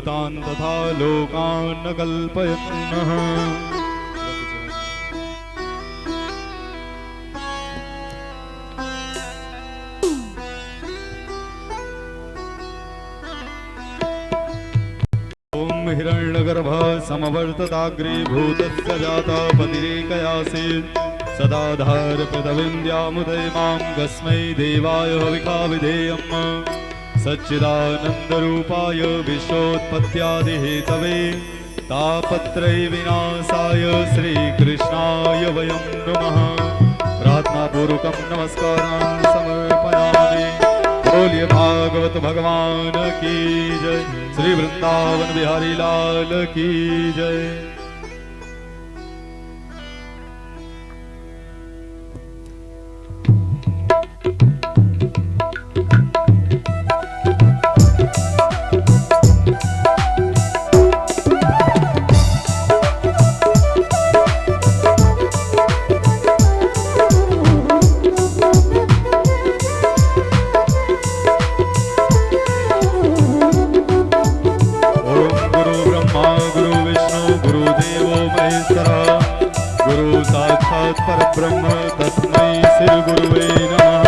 भूतान् तथा लोकान् न कल्पयन्नः। हिरण्यगर्भः समवर्तताग्रीभूतस्य जाता पतिरेकयासीत् सदाधार पृथविन्द्यामुदय मां कस्मै देवाय हविका विधेयम् सच्चिदानन्दरूपाय विश्वोत्पत्त्यादिहेतवे तापत्रय विनाशाय श्रीकृष्णाय वयं नमः। प्रार्थनापूर्वकं नमस्कारान् समर्पयामि। बोलिए भागवत भगवान की जय, श्री वृंदावन बिहारी लाल की जय। परब्रह्म तस्मै श्री गुरुवे नमः।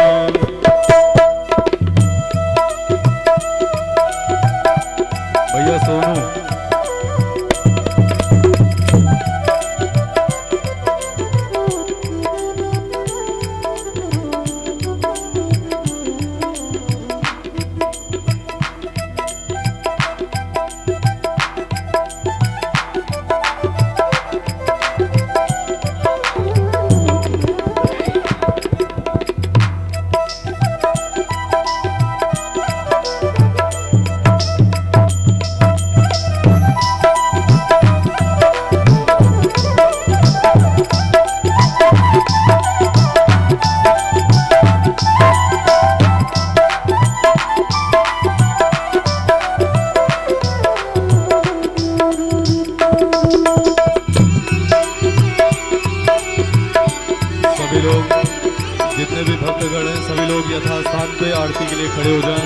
भैया सोनू जितने भी भक्तगण हैं सभी लोग यथास्थान पे आरती के लिए खड़े हो जाएं।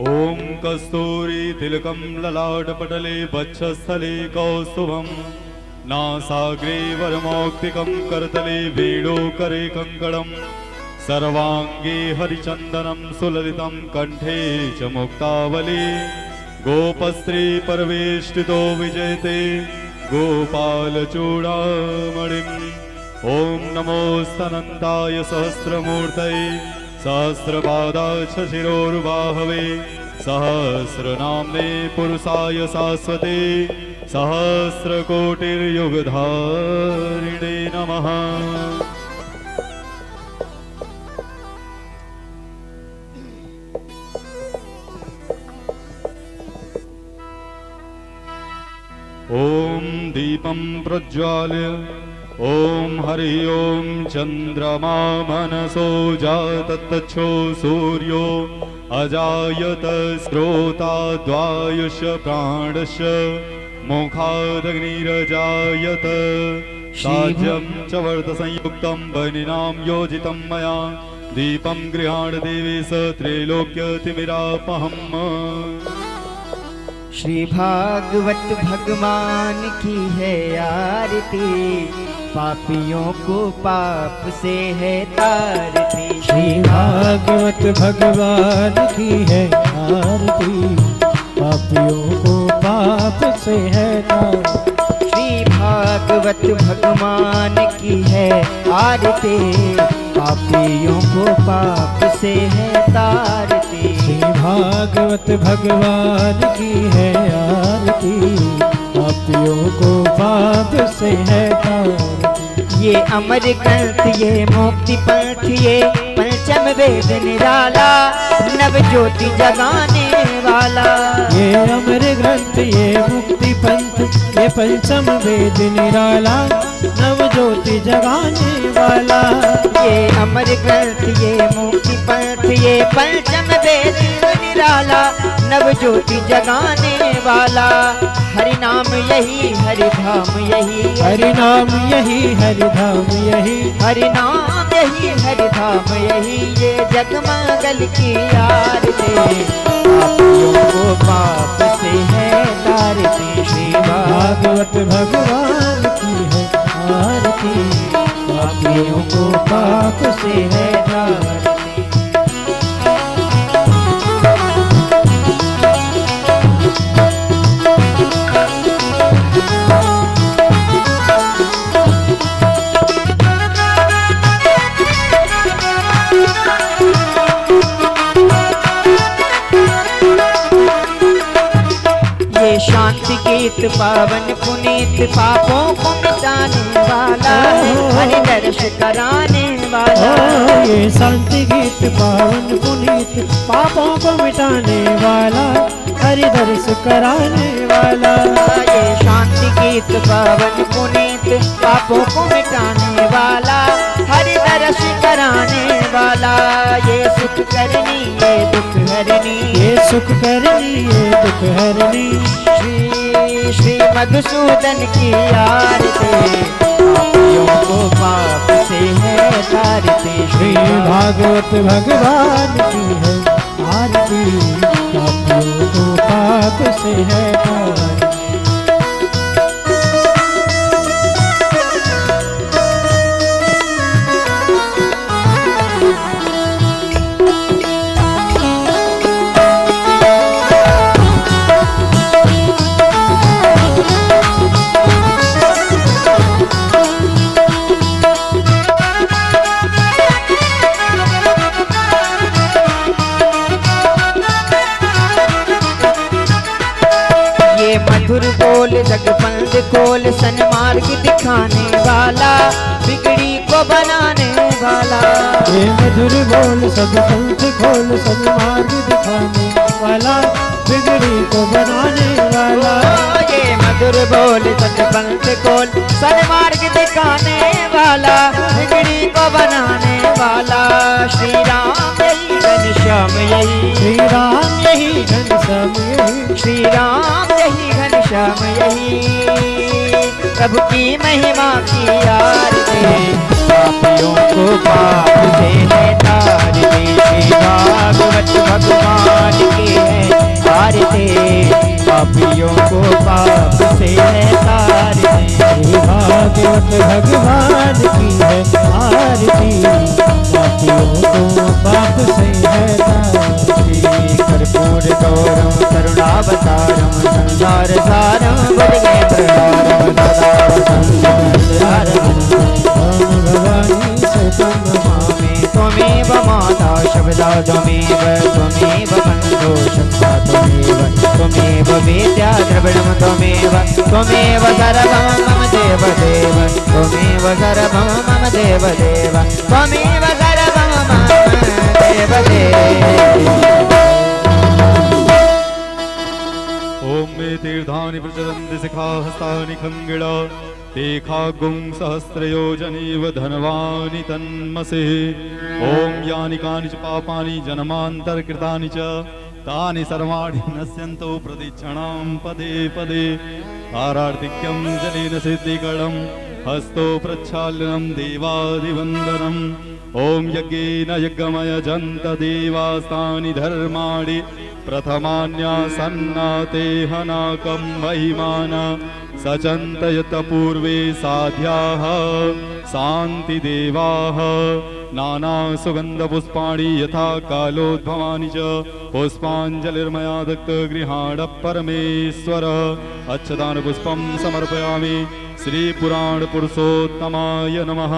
ओम कस्तूरी तिलकं ललाटपटले वक्षस्थले कौस्तुभं नासाग्रे वरमौक्तिकं करतले वेणुकरे कङ्कणं सर्वांगे हरिचन्दनं सुललितं कंठे च मुक्तावली गोपस्त्री परवेष्टितो विजयते गोपालचूडामणिम्। ओम नमोस्तनन्ताय सहस्रमूर्तये सहस्रपादाक्ष शिरोर्बाहवे सहस्रनाम्ने पुरुषाय शाश्वते सहस्रकोटिर्युगधारिणे नमः। ओम दीपं प्रज्वाल्य ओम हरि ओम चंद्रमा मनसो जाततच्छो सूर्यो अजायत स्रोताद्वायुष प्राणश मुखादग्निरजायत साज्यं च वर्तसंयुक्तं वनिनां योजितं मया दीपं गृहाण देवेश त्रैलोक्यतिमिरापहम्। श्री भागवत भगवान की है आरती पापियों को पाप से है तारती। श्री भागवत भगवान की है आरती पापियों को पाप से है तारती। श्री भागवत भगवान की है आरती पापियों को पाप से है तारती। श्री भागवत भगवान की है आरती पापियों को पाप से है तारती। ये अमर ग्रंथ ये मुक्ति पंथ ये पंचम वेद निराला नव ज्योति जगाने वाला। ये अमर ग्रंथ ये मुक्ति पंथ पंचम वेद निराला, नव ज्योति जगाने वाला। ये अमर ग्रंथ ये मुक्ति पंथ ये पंचम वेद निराला, नव ज्योति जगाने वाला। हरि नाम यही हरि धाम यही, हरि नाम यही हरि धाम यही, हरि नाम यही हरि धाम यही। ये जगमगल की आरती, पापियों को पाप से है तारती। श्री भागवत भगवान की है आरती, पापियों को पाप से है तारती। शांति गीत पावन पुनीत, पापों को मिटाने वाला है, हरि दर्श कराने वाला। ये शांति गीत पावन पुनीत, पापों को मिटाने वाला, हरि दर्श कराने वाला। ये शांति गीत पावन पुनीत, पापों को मिटाने वाला, हरि दर्श कराने वाला। ये सुख करनी ये दुख हरनी, ये सुख करनी ये दुख हरनी। श्री मधुसूदन की आरती, पापियों को पाप से है तारती। श्री भागवत भगवान की है आरती, पापियों को पाप से है तारती। मधुर बोल जगपंथ खोल, सन्मार्ग दिखाने वाला, बिगड़ी को बनाने वाला। ये मधुर बोल सब पंथ खोल, सन्मार्ग दिखाने वाला, बिगड़ी को बनाने वाला। ये मधुर बोल सतपंथ खोल, सन्मार्ग दिखाने वाला, बिगड़ी को बनाने वाला। श्री राम यही घनश्याम यही, श्री राम यही घनश्याम यही, श्री राम यही घनश्याम यही। प्रभु की महिमा की आरती, पापियों को पाप से है तारती। श्री भागवत भगवान की है आरती, पापियों को पाप से है तारती। श्री भागवत भगवान की है आरती, पापियों को पाप से है तारती। कर्पूर गौरम करुणावतारम, संसार सारम भजगे प्रकारम, सदा वसंतम भवानी से तुम नमामि। त्वमेव माता शब्दा त्वमेव, त्वमेव बन्धो शक्ता त्वमेव, त्वमेव वेद्या द्रविणं त्वमेव, त्वमेव सर्वं मम देव देव, त्वमेव सर्वं मम देव देव, त्वमेव सर्वं मम देव देव। ओम मे तीर्थानि प्रचलन्ति शिखा हस्तानि खङ्गिणा, ते खागुं सहस्रयोजनीव धनवानि तन्मसे। ओम यानि कानि च पापानि जन्मान्तरकृतानि च, तानि सर्वाणि नश्यन्तु प्रदक्षिणां पदे पदे। आरार्तिक्यं जलेन सिद्धिकरं, हस्तो प्रक्षालनं देवादिवन्दनम्। ओम यज्ञेन यज्ञमयजन्त देवास्तानि धर्माणि, प्रथमान्यासन्नाते हनाकं महिमाना। सचन्तयत पूर्वे साध्याः शान्तिदेवाः, नानासुगन्धपुष्पाणि यथा कालोद्भवानि च, पुष्पाञ्जलिर्मया दत्तगृहाण परमेश्वर। अच्छदानपुष्पं समर्पयामि श्री पुराण पुरुषोत्तमाय नमः।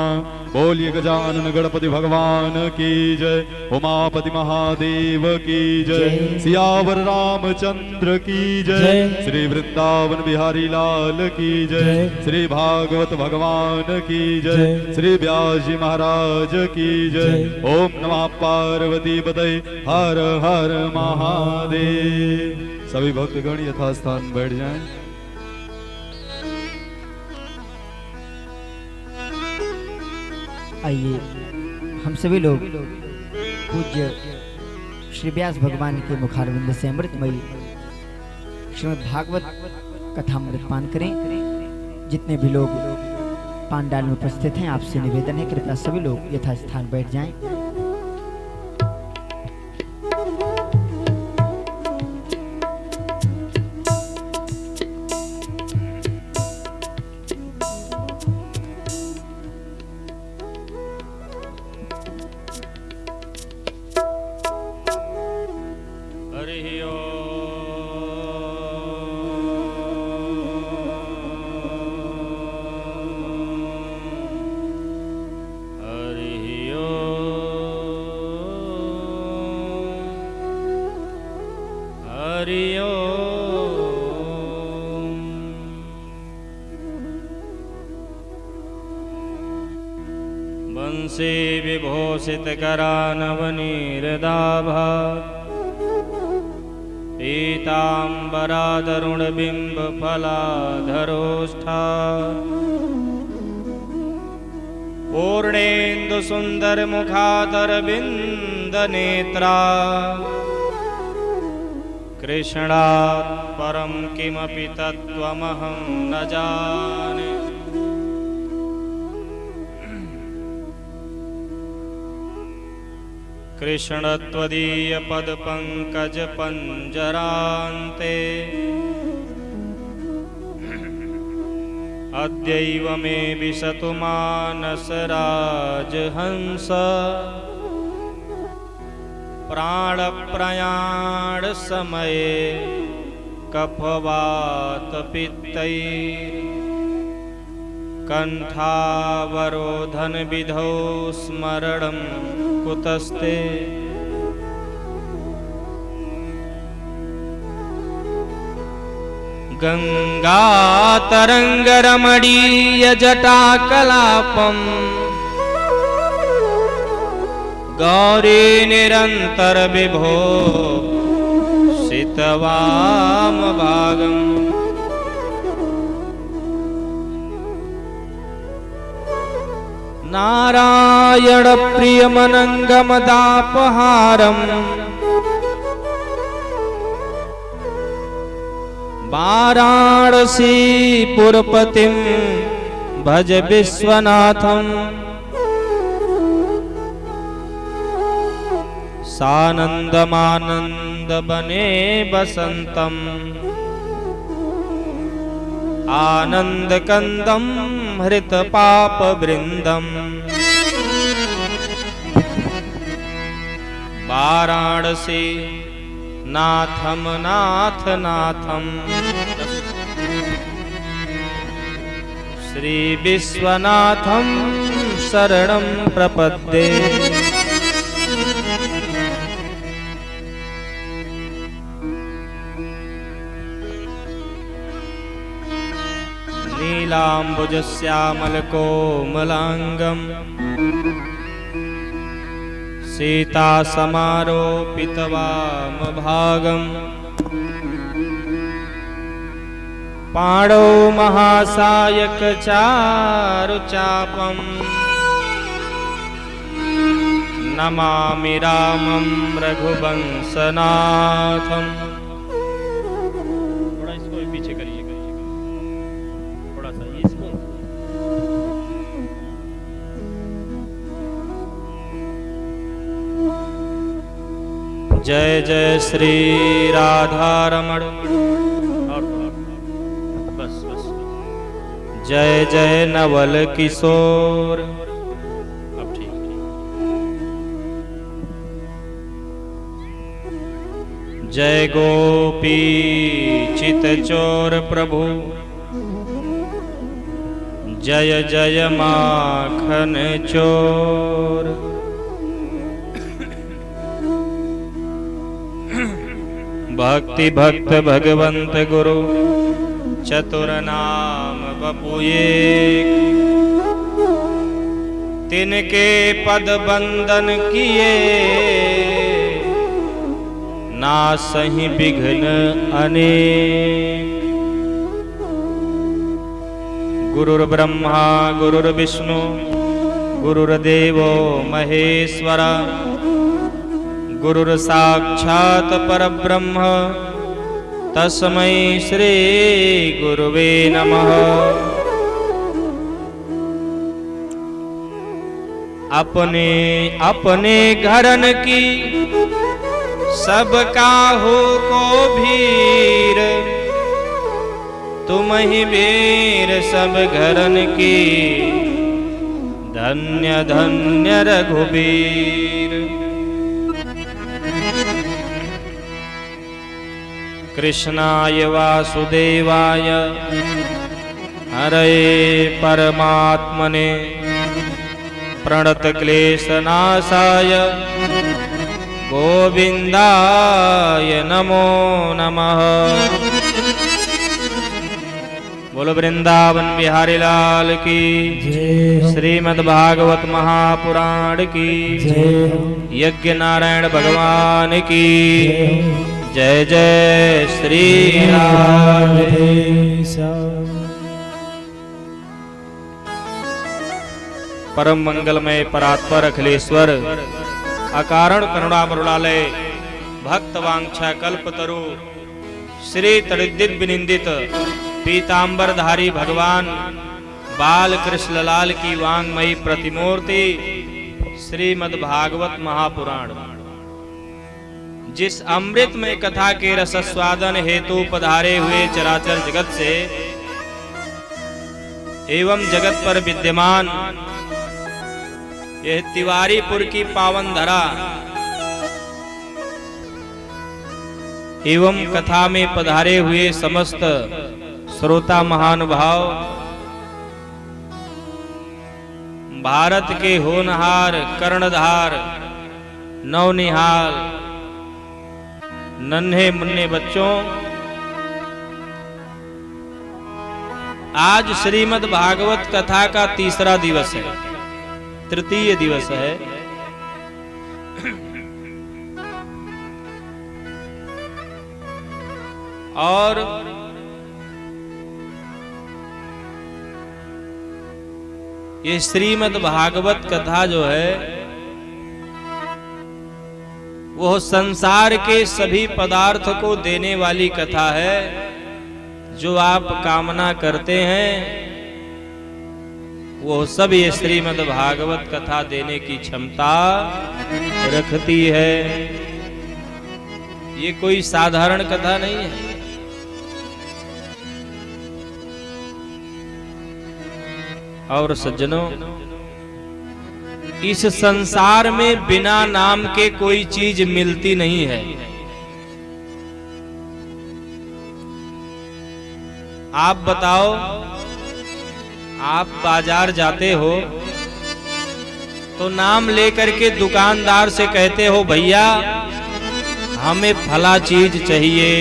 बोलिए गजानन गणपति भगवान की जय, उमापति महादेव की जय, सियावर रामचंद्र की जय, श्री वृंदावन बिहारी लाल की जय, श्री भागवत भगवान की जय, श्री व्यास जी महाराज की जय। ओम नमः पार्वती पतये, हर हर महादेव। सभी भक्तगण यथास्थान बैठ जाएं। आइए हम सभी लोग पूज्य श्री व्यास भगवान के मुखारविंद से अमृतमयी श्रीमद् भागवत कथामृत पान करें। जितने भी लोग पांडाल में उपस्थित हैं, आपसे निवेदन है कृपया सभी लोग यथास्थान बैठ जाएं। वंशी विभूषित करानवनीरदाभा पीताम्बरादरुण बिंब फलाधरोष्ठा पूर्णेन्दु सुंदर मुखादर बिंद नेत्रा कृष्णात् परम किमपि तत्त्वमहं न जाने। कृष्ण त्वदीय पद पंकज पंजरान्ते अद्यैव मे विशतु मानस राजहंस प्राण प्रयाण समये कफवात पित्तैः कंठावरोधन विधौ स्मरणं कुतस्ते। गंगातरंगरमणीय जटाकलापम् गौरी निरंतर विभो सितवाम भागम् नारायण प्रियमनंगमदापहारम् वाराणसी पुरपतिं भज विश्वनाथम् सानंदमानंद बने बसंतम् आनंद कंदम हृत पाप वृंदम वाराणसी नाथम नाथ नाथम श्री विश्वनाथम शरणं प्रपद्ये। नीलाम्बुजश्यामलकोमलाङ्गम् सीतासमारोपितवामभागम् पाणौ महासायकचारुचापम् नमामि रामं रघुवंशनाथम्। थोड़ा इसको पीछे करिए, थोड़ा सा इसको। जय जय श्री राधारमण और बस बस। जय जय नवल किशोर। अब ठीक। जय गोपी चितचोर प्रभु जय जय माखन चोर। भक्ति भक्त भगवंत गुरु चतुर नाम बपुए तिनके पद बंदन किए नासहि विघ्न अनेक। गुरुर्ब्रह्मा गुरुर्विष्णु गुरुर्देवो महेश्वर गुरुर्साक्षात् परब्रह्म तस्मै श्री गुरुवे नमः। अपने अपने घरन की सब काहू को भीर, तुम ही वीर सब घरन की, धन्य धन्य रघुबीर। कृष्णाय वासुदेवाय हरे परमात्मने प्रणत क्लेशनाशाय गोविंदाय नमो नमः। बोलो वृंदावन बिहारी लाल की, श्रीमद् भागवत महापुराण की, यज्ञ नारायण भगवान की जय जय श्री राधे। परम मंगलमय परात्पर अखिलेश्वर अकारण करुणा मरुणालय भक्त वांछा कल्पतरु श्री तड़िदित विनिंदित पीतांबरधारी भगवान बाल कृष्ण लाल की वांगमयी प्रतिमूर्ति श्रीमद् भागवत महापुराण, जिस अमृत में कथा के रसस्वादन हेतु पधारे हुए चराचर जगत से एवं जगत पर विद्यमान यह तिवारीपुर की पावन धरा एवं कथा में पधारे हुए समस्त श्रोता महानुभाव, भारत के होनहार कर्णधार नवनिहाल नन्हे मुन्ने बच्चों, आज श्रीमद् भागवत कथा का तीसरा दिवस है, तृतीय दिवस है। और ये श्रीमद् भागवत कथा जो है वह संसार के सभी पदार्थ को देने वाली कथा है। जो आप कामना करते हैं वो सब ये श्रीमद् भागवत कथा देने की क्षमता रखती है। ये कोई साधारण कथा नहीं है। और सज्जनों, इस संसार में बिना नाम के कोई चीज मिलती नहीं है। आप बताओ, आप बाजार जाते हो तो नाम लेकर के दुकानदार से कहते हो भैया हमें फला चीज चाहिए।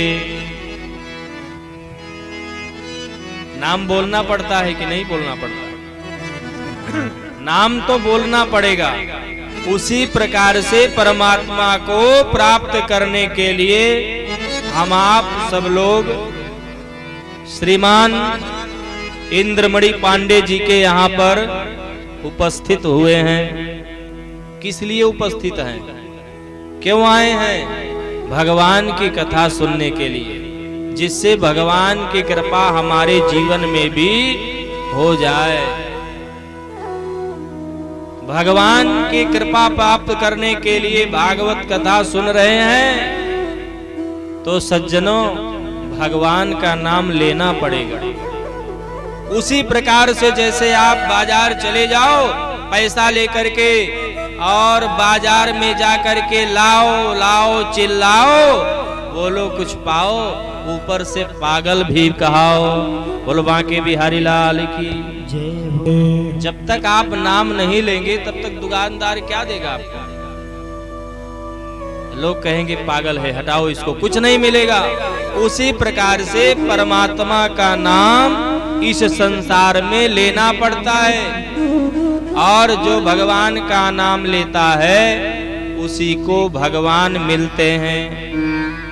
नाम बोलना पड़ता है कि नहीं बोलना पड़ता? नाम तो बोलना पड़ेगा। उसी प्रकार से परमात्मा को प्राप्त करने के लिए हम आप सब लोग श्रीमान इंद्रमणि पांडे जी के यहाँ पर उपस्थित हुए हैं। किस लिए उपस्थित हैं? क्यों आए हैं? भगवान की कथा सुनने के लिए, जिससे भगवान की कृपा हमारे जीवन में भी हो जाए। भगवान की कृपा प्राप्त करने के लिए भागवत कथा सुन रहे हैं तो सज्जनों भगवान का नाम लेना पड़ेगा। उसी प्रकार से जैसे आप बाजार चले जाओ पैसा लेकर के और बाजार में जाकर के लाओ लाओ चिल्लाओ, बोलो कुछ पाओ, ऊपर से पागल भी कहाओ। बोलो बांके बिहारी लाल की जय। जब तक आप नाम नहीं लेंगे तब तक दुकानदार क्या देगा आपको? लोग कहेंगे पागल है, हटाओ इसको, कुछ नहीं मिलेगा। उसी प्रकार से परमात्मा का नाम इस संसार में लेना पड़ता है और जो भगवान का नाम लेता है उसी को भगवान मिलते हैं।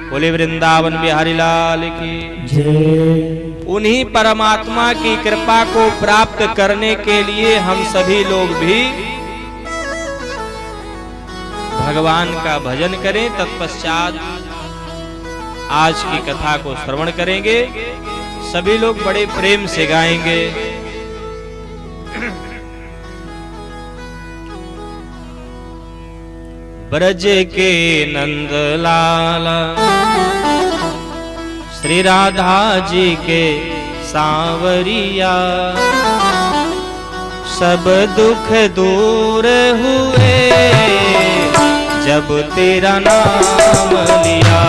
बोले वृंदावन बिहारी लाल की जय। उन्हीं परमात्मा की कृपा को प्राप्त करने के लिए हम सभी लोग भी भगवान का भजन करें। तत्पश्चात आज की कथा को श्रवण करेंगे। सभी लोग बड़े प्रेम से गाएंगे। ब्रज के नंद लाला श्री राधा जी के सांवरिया, सब दुख दूर हुए जब तेरा नाम लिया।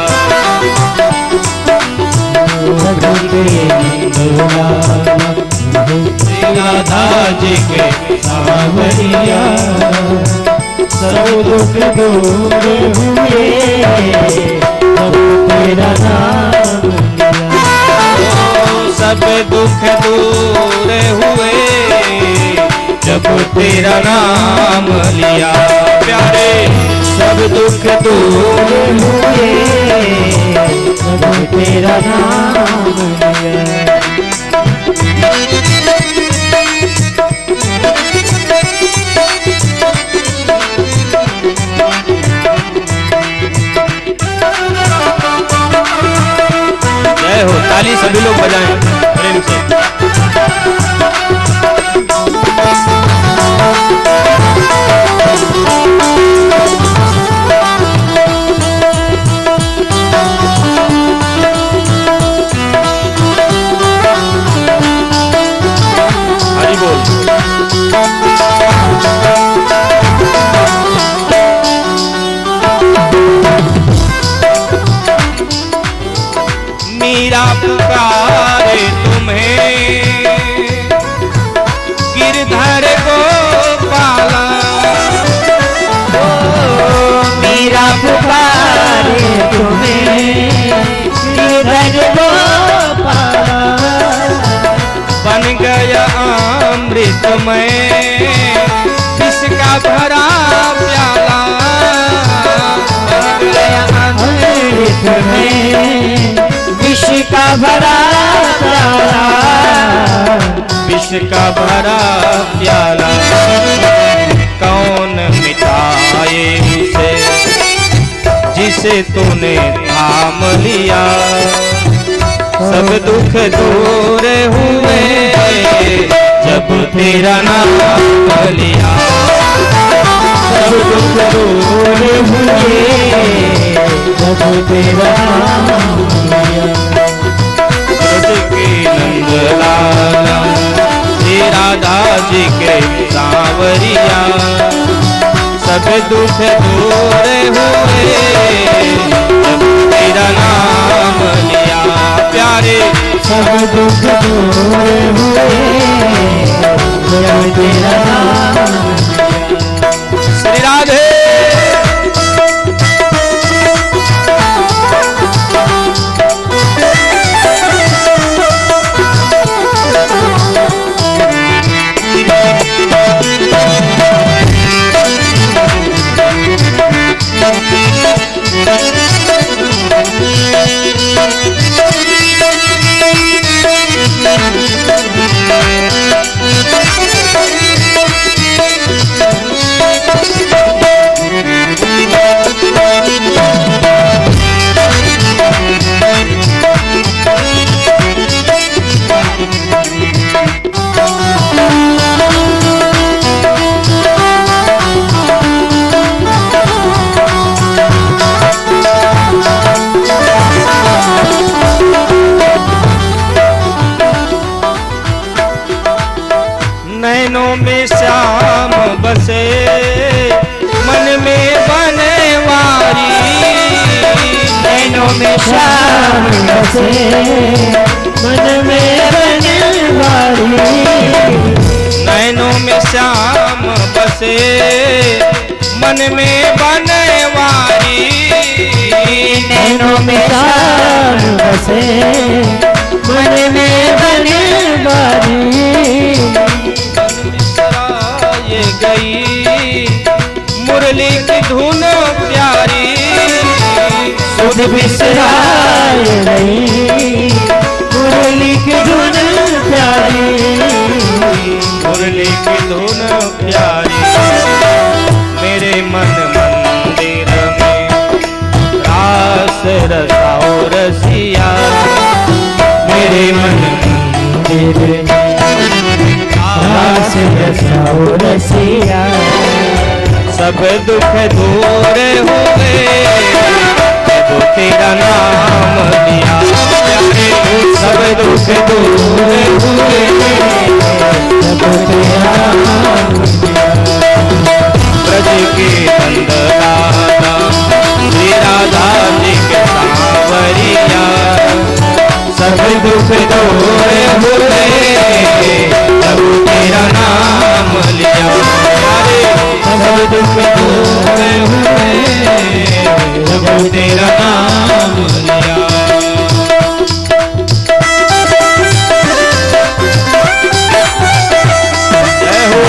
श्री राधा जी के सांवरिया, सब दुख दूर हुए जब तेरा नाम लिया। सब दुख दूर हुए जब तेरा नाम लिया। प्यारे सब दुख दूर हुए जब तेरा नाम लिया। जय हो, ताली सभी लोग बजाएं प्रेम से। हरि बोल। मीरा पुकारे तुम्हें गिरधर गोपाला। मीरा पुकारे तुम्हें गिरधर गोपाला। बन गया अमृतमय विष का भरा प्याला। बन गया अमृत में विष का भरा प्याला। विष का भरा प्याला कौन मिटाए उसे जिसे तूने थाम लिया। सब दुख दूर हुए जब तेरा नाम लिया। सब दुख दूर हुए जब तेरा नाम लिया। ब्रज के नंद लाला श्री राधा जी के सांवरिया, सब दुख दूर हुए जब तेरा नाम लिया। प्यारे सब दुख दूर हुए जब तेरा नाम लिया। श्री राधे। नैनों में श्याम बसे मन में बनवारी। नैनों में श्याम बसे मन में बनवारी। नैनों में श्याम बसे मन में बनवारी। नैनों में श्याम बसे मन में बनवारी। ये गई मुरली की धुन प्यारी। सुध बिसराए गई मुरली की धुन प्यारी। मुरली की धुन प्यारी मेरे मन मंदिर मेरे रास रसाओ रसिया। सब दुख दूर हुए जब तेरा नाम लिया। सब दुख दूर हुए जब तेरा नाम लिया। ब्रज के नंद लाला श्री राधा जी के सांवरिया। सब दुख दूर हुए जब तेरा नाम लिया। सब दुख दूर हुए जब तेरा नाम लिया। जय हो।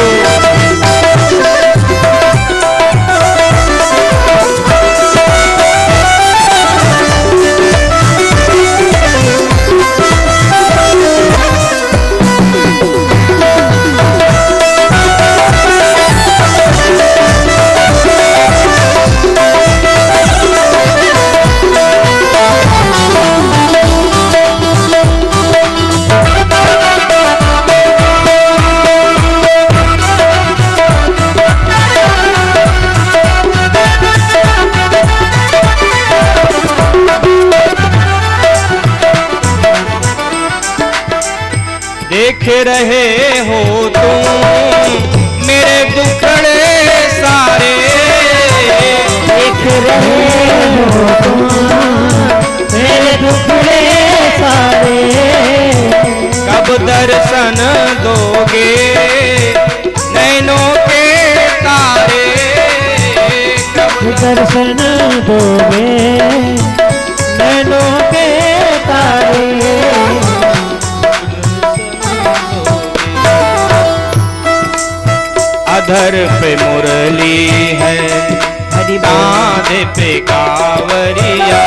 देख रहे हो तुम मेरे दुखड़े सारे। देख रहे हो तुम मेरे दुखड़े सारे। कब दर्शन दोगे नैनों के तारे। कब दर्शन दोगे नैनों के तारे। अधर पे मुरली है कांधे पे कांवरिया।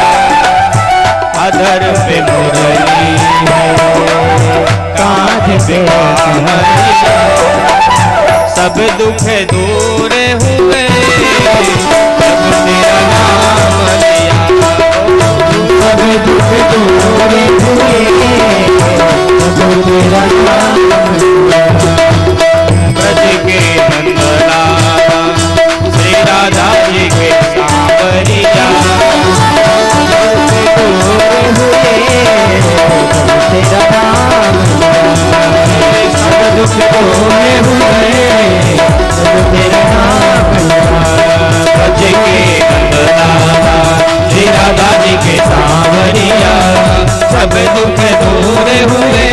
अधर पे मुरली है कांधे पे कांवरिया। सब दुख दूर हुए जब तेरा नाम लिया। सब दुख दूर हुए जब तेरा नाम लिया। ब्रज के नंद लाला श्री राधा जी के सांवरिया। दूर हुए जब तेरा नाम लिया। सब दुख दूर हुए जब तेरा नाम लिया। ब्रज के नंद लाला श्री राधा जी के सांवरिया। सब दुख दूर हुए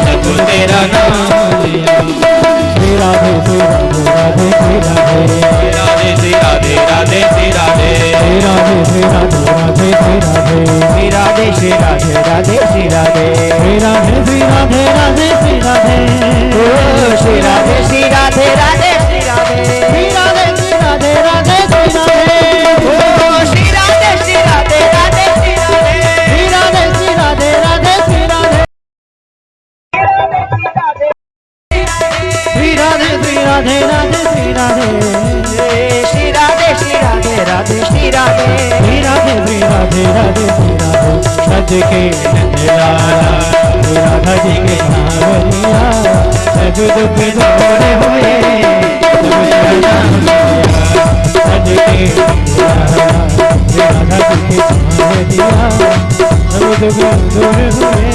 जब तेरा नाम लिया। श्री राधे श्री राधे राधे श्री राधे। राधे श्री राधे राधे श्री राधे। श्री राधे श्री राधे राधे श्री राधे। श्री राधे श्री राधे श्री राधे राधे श्री राधे। श्री राधे श्री राधे राधे श्री राधे। श्री राधे श्री राधे राधे श्री राधे। श्री राधे श्री राधे राधे श्री राधे। श्री राधे श्री राधे राधे श्री राधे। श्री राधे श्री राधे राधे श्री राधे। श्री राधे श्री राधे राधे श्री राधे। श्री राधे श्री राधे राधे श्री राधे। ब्रज के नंद लाला श्री राधा जी के सांवरिया। सब दुख दूर हुए जब तेरा नाम लिया। ब्रज के नंद लाला श्री राधा जी के सांवरिया। सब दुख दूर हुए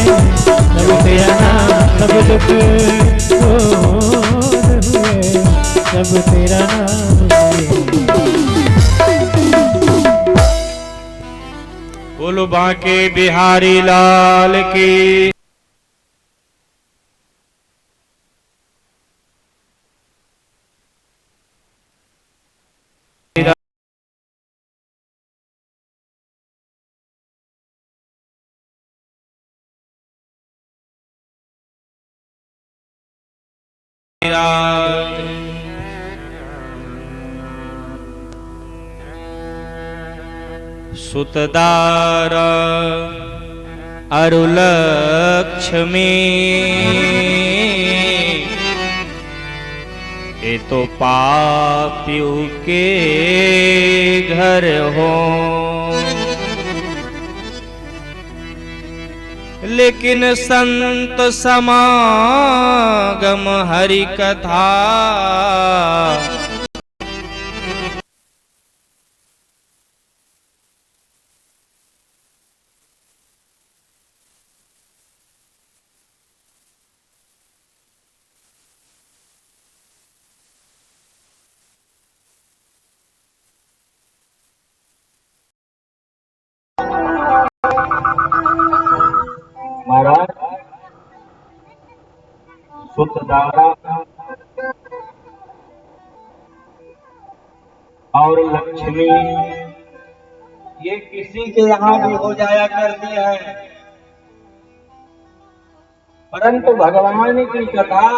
जब तेरा नाम। सब दुख दूर हुए जब तेरा नाम लिया। बोलो बांके बिहारी लाल की। सुतदार अरुलक्ष्मी ये तो पापियों के घर हो। लेकिन संत समागम हरि कथा महाराज सुतदारा और लक्ष्मी ये किसी के यहाँ भी हो जाया करती है, परंतु भगवान की कथा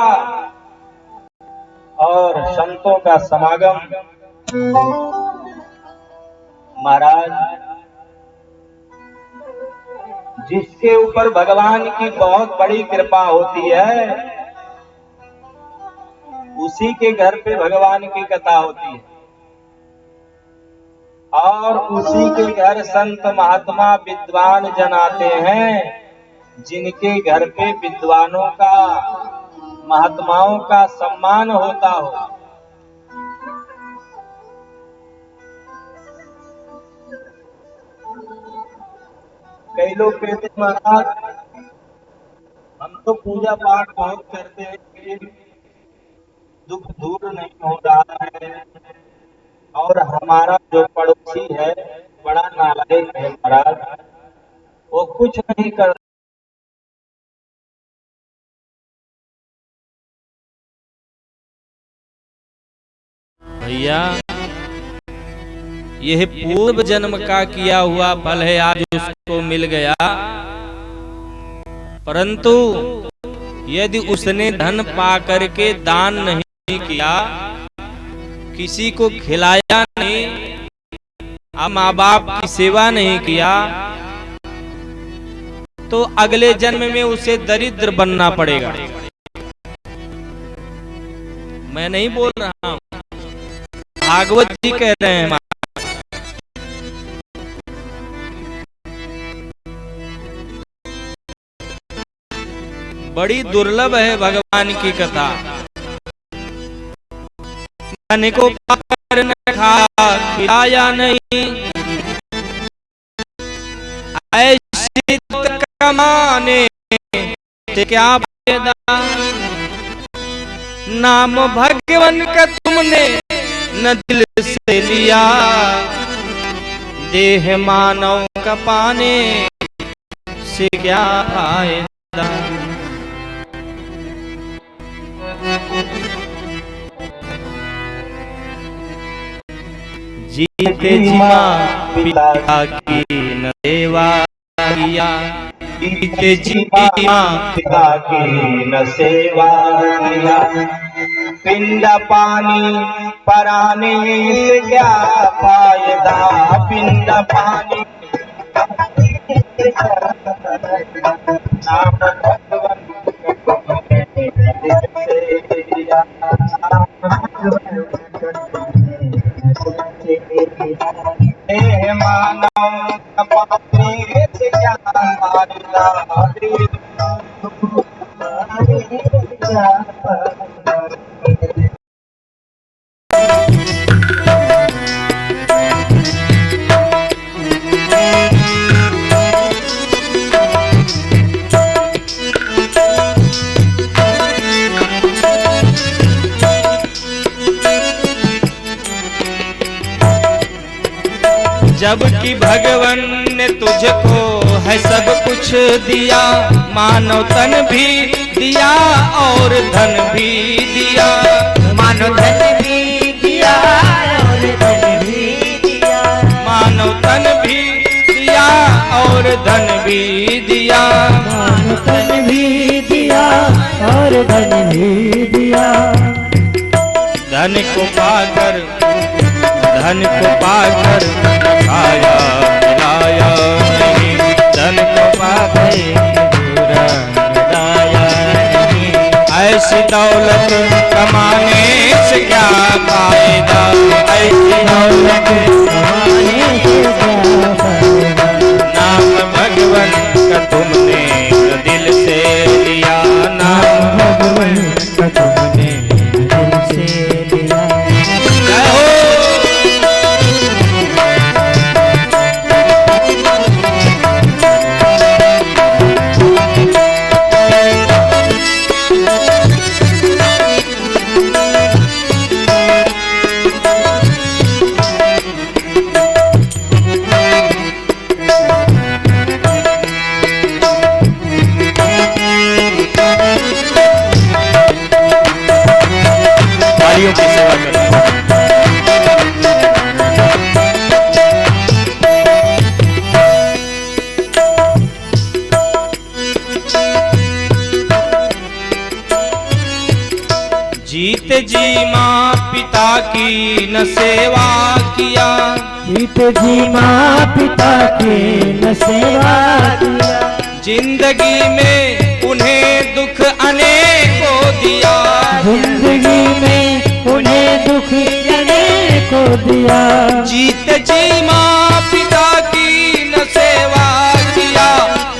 और संतों का समागम महाराज जिसके ऊपर भगवान की बहुत बड़ी कृपा होती है उसी के घर पे भगवान की कथा होती है और उसी के घर संत महात्मा विद्वान जन आते हैं जिनके घर पे विद्वानों का महात्माओं का सम्मान होता हो। कई लोग कहते हैं महाराज हम तो पूजा पाठ बहुत करते हैं, दुख दूर नहीं हो रहा है और हमारा जो पड़ोसी है बड़ा नालायक है महाराज, वो कुछ नहीं कर। भैया यह पूर्व जन्म का किया हुआ फल है, आज उसको मिल गया, परंतु यदि उसने धन पा करके दान नहीं किया, किसी को खिलाया नहीं, माँ बाप की सेवा नहीं किया, तो अगले जन्म में उसे दरिद्र बनना पड़ेगा। मैं नहीं बोल रहा हूं, भागवत जी कह रहे हैं। बड़ी दुर्लभ है भगवान की कथा। धन को पाकर न खा खिलाया नहीं, ऐसी कमाने से क्या फायदा, नाम भगवान का तुमने न दिल से लिया, देह मानव का पाने से क्या फायदा। जीते जी माँ पिता की न सेवा किया, जीते जी माँ पिता की न सेवा किया, पिंड पानी पराने से क्या फायदा, पिंड पानी नाम भगवान मानव पाने से क्या फायदा। जबकि भगवान ने तुझको है सब कुछ दिया, मानव तन भी दिया और धन भी दिया, मानव धन भी दिया और धन भी दिया, मानव तन भी दिया और धन भी दिया, मानव तन भी दिया और धन भी दिया। धन को पाकर खाया खिलाया नहीं, धन को पाकर खिलाया नहीं, ऐसी दौलत कमाने से क्या फायदा, ऐसी दौलत कमाने से क्या फायदा, नाम भगवान का तुमने जीत जी माँ पिता की न सेवा किया, जीत जी माँ पिता की न सेवा किया, जिंदगी में उन्हें दुख अनेकों दिया, जिंदगी में उन्हें दुख अनेकों दिया। जीत जी माँ पिता की न सेवा किया,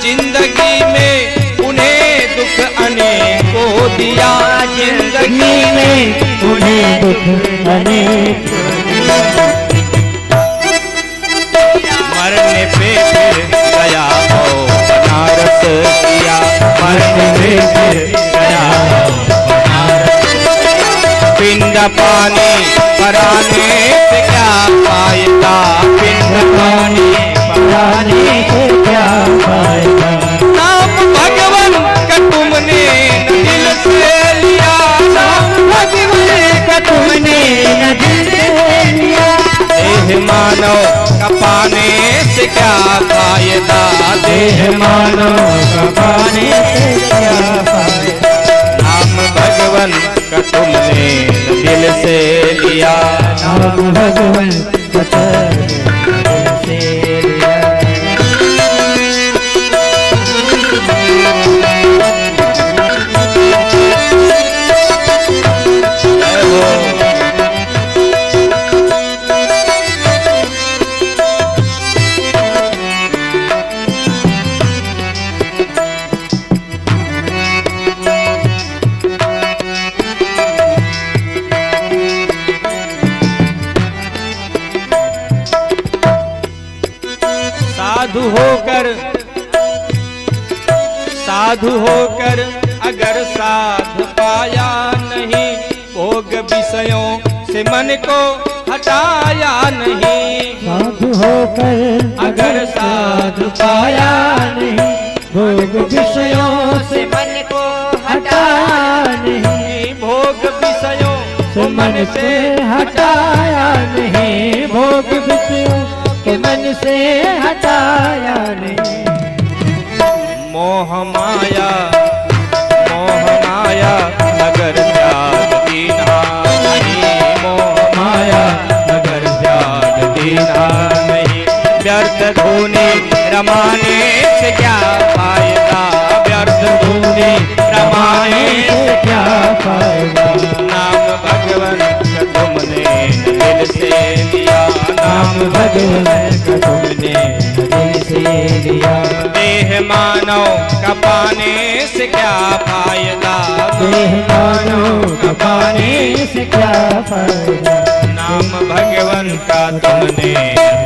जिंदगी में उन्हें दुख अनेकों दिया, जिंदगी में उन्हें दुख अनेक। मरने पे फिर गया हो बनारस किया, मरने पे फिर गया हो बनारस, पिंड पानी पराने से क्या फायदा, पिंड पानी पराने से क्या फायदा, नाम भगवान का तुमने न दिल से लिया, नाम भगवान का तुमने न दिल से लिया, देह मानव का पाने से क्या फायदा, देह मानव का पाने से क्या फायदा, नाम भगवान का तुमने न दिल से लिया, नाम भगवान का दिल से लिया। साधु होकर अगर साध पाया नहीं, भोग विषयों से मन को हटाया नहीं, साधु होकर अगर साधु पाया नहीं, भोग विषयों से मन को हटाया नहीं, भोग विषयों से मन से हटाया नहीं, भोग विषयों के मन से हटाया नहीं। मोह माया नगर त्याग दीना नहीं, मोह माया नगर त्याग दीना नहीं, व्यर्थ धूनी रमाने से क्या फायदा, व्यर्थ धूनी रमाने से क्या फायदा, नाम भगवान का तुमने दिल से लिया, नाम भगवान का तुमने दिल से लिया, देह मानव का पाने से क्या फायदा, देह मानव का पाने से क्या फायदा, नाम भगवान का तुमने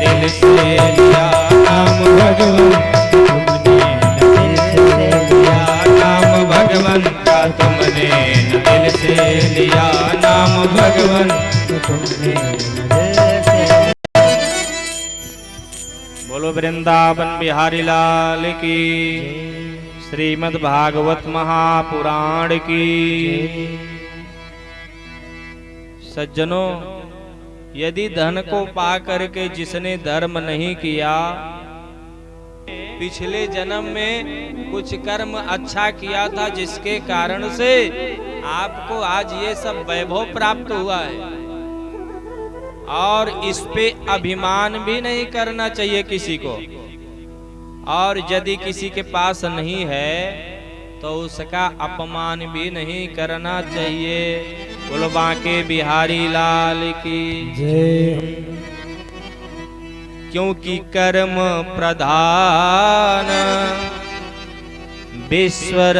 दिल से लिया, नाम भगवान तुमने दिल से लिया, नाम भगवान का तुमने दिल से लिया, नाम भगवान तुमने दिल से। बोलो वृंदावन बिहारी लाल की, श्रीमद् भागवत महापुराण की। सज्जनों, यदि धन को पा करके जिसने धर्म नहीं किया, पिछले जन्म में कुछ कर्म अच्छा किया था जिसके कारण से आपको आज ये सब वैभव प्राप्त हुआ है, और इस पे अभिमान भी नहीं करना चाहिए किसी को, और यदि किसी के पास नहीं है तो उसका अपमान भी नहीं करना चाहिए। बोलो बांके बिहारी लाल की जय। क्योंकि कर्म प्रधान विश्वर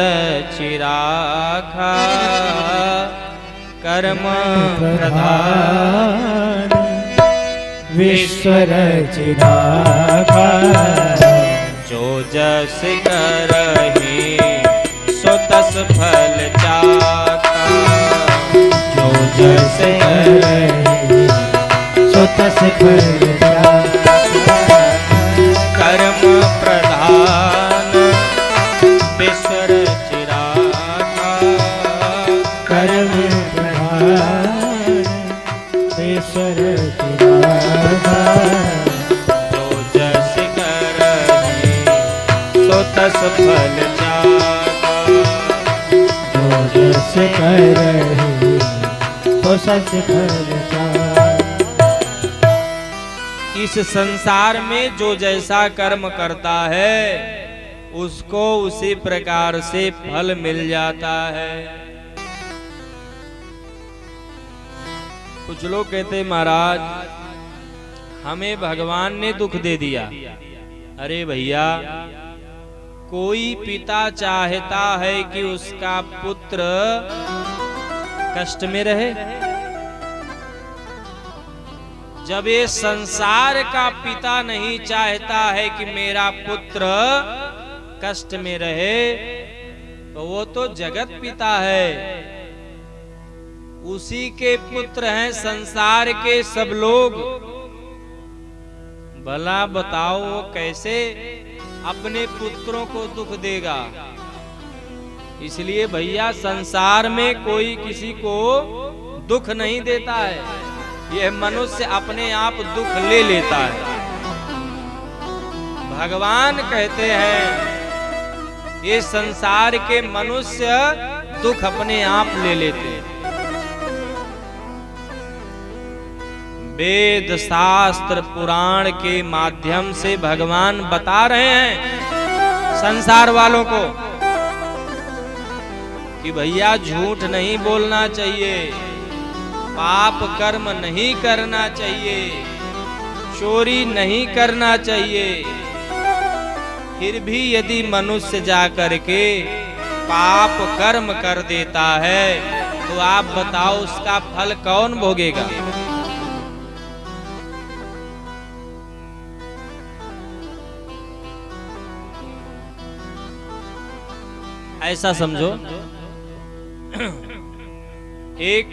चिराखा, कर्म प्रधान विश्वर चिराखा, जो जस करहि सो तस फल चाखा, जो जस करहि सो तस फल चाखा, कर्म प्रधान विश्वर चिराखा, कर्म प्रधान विश्वर चिराखा, जो जस करहि सो तस फल चाखा, जो जस सच करही तो सच खर्चा। इस संसार में जो जैसा कर्म करता है उसको उसी प्रकार से फल मिल जाता है। कुछ लोग कहते महाराज हमें भगवान ने दुख दे दिया। अरे भैया, कोई पिता चाहता है कि उसका पुत्र कष्ट में रहे? जब ये संसार का पिता नहीं चाहता है कि मेरा पुत्र कष्ट में रहे, तो वो तो जगत पिता है, उसी के पुत्र हैं संसार के सब लोग। भला बताओ वो कैसे अपने पुत्रों को दुख देगा? इसलिए भैया संसार में कोई किसी को दुख नहीं देता है, यह मनुष्य अपने आप दुख ले लेता है। भगवान कहते हैं ये संसार के मनुष्य दुख अपने आप ले लेते हैं। वेद शास्त्र पुराण के माध्यम से भगवान बता रहे हैं संसार वालों को कि भैया झूठ नहीं बोलना चाहिए, पाप कर्म नहीं करना चाहिए, चोरी नहीं करना चाहिए। फिर भी यदि मनुष्य जा करके पाप कर्म कर देता है तो आप बताओ उसका फल कौन भोगेगा? ऐसा समझो, एक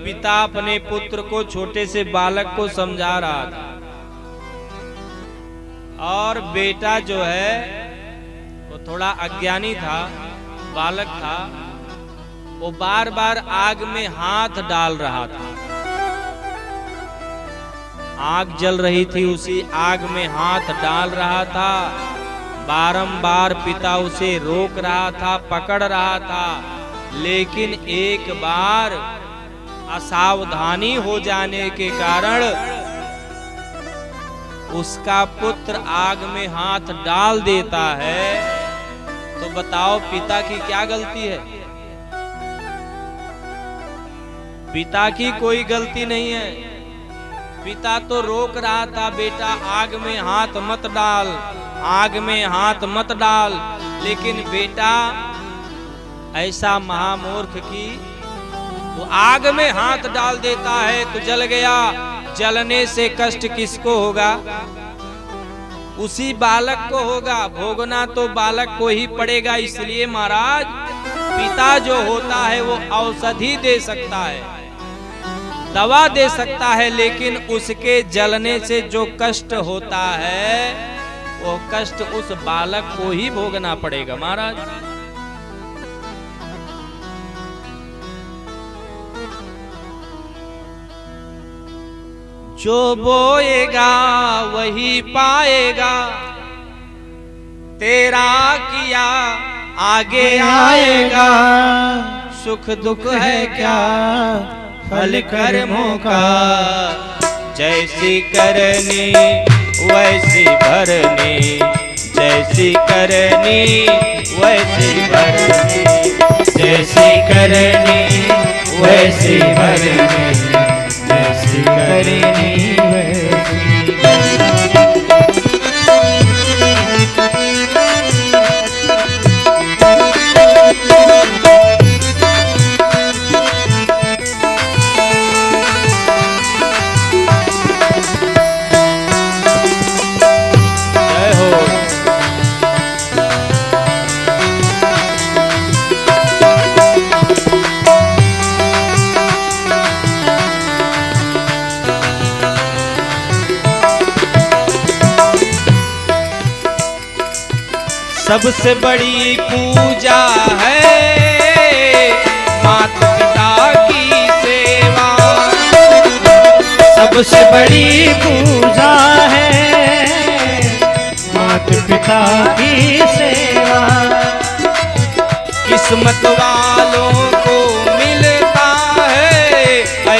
पिता अपने पुत्र को, छोटे से बालक को समझा रहा था, और बेटा जो है वो थोड़ा अज्ञानी था, बालक था, वो बार बार आग में हाथ डाल रहा था। आग जल रही थी, उसी आग में हाथ डाल रहा था। बारंबार पिता उसे रोक रहा था, पकड़ रहा था, लेकिन एक बार असावधानी हो जाने के कारण उसका पुत्र आग में हाथ डाल देता है। तो बताओ पिता की क्या गलती है? पिता की कोई गलती नहीं है। पिता तो रोक रहा था, बेटा आग में हाथ मत डाल, आग में हाथ मत डाल, लेकिन बेटा ऐसा महामूर्ख की वो आग में हाथ डाल देता है तो जल गया। जलने से कष्ट किसको होगा? उसी बालक को होगा, भोगना तो बालक को ही पड़ेगा। इसलिए महाराज पिता जो होता है वो औषधि दे सकता है, दवा दे सकता है, लेकिन उसके जलने से जो कष्ट होता है वो कष्ट उस बालक को ही भोगना पड़ेगा महाराज। जो बोएगा वही पाएगा, तेरा किया आगे आएगा। सुख दुख है क्या फल कर्मों का, जैसी करनी वैसी भरनी, जैसी करनी वैसी भरनी, जैसी करनी वैसी भरनी, जैसी करनी वैसी भरनी। सबसे बड़ी पूजा है माता पिता की सेवा, सबसे बड़ी पूजा है माता पिता की सेवा। किस्मत वालों को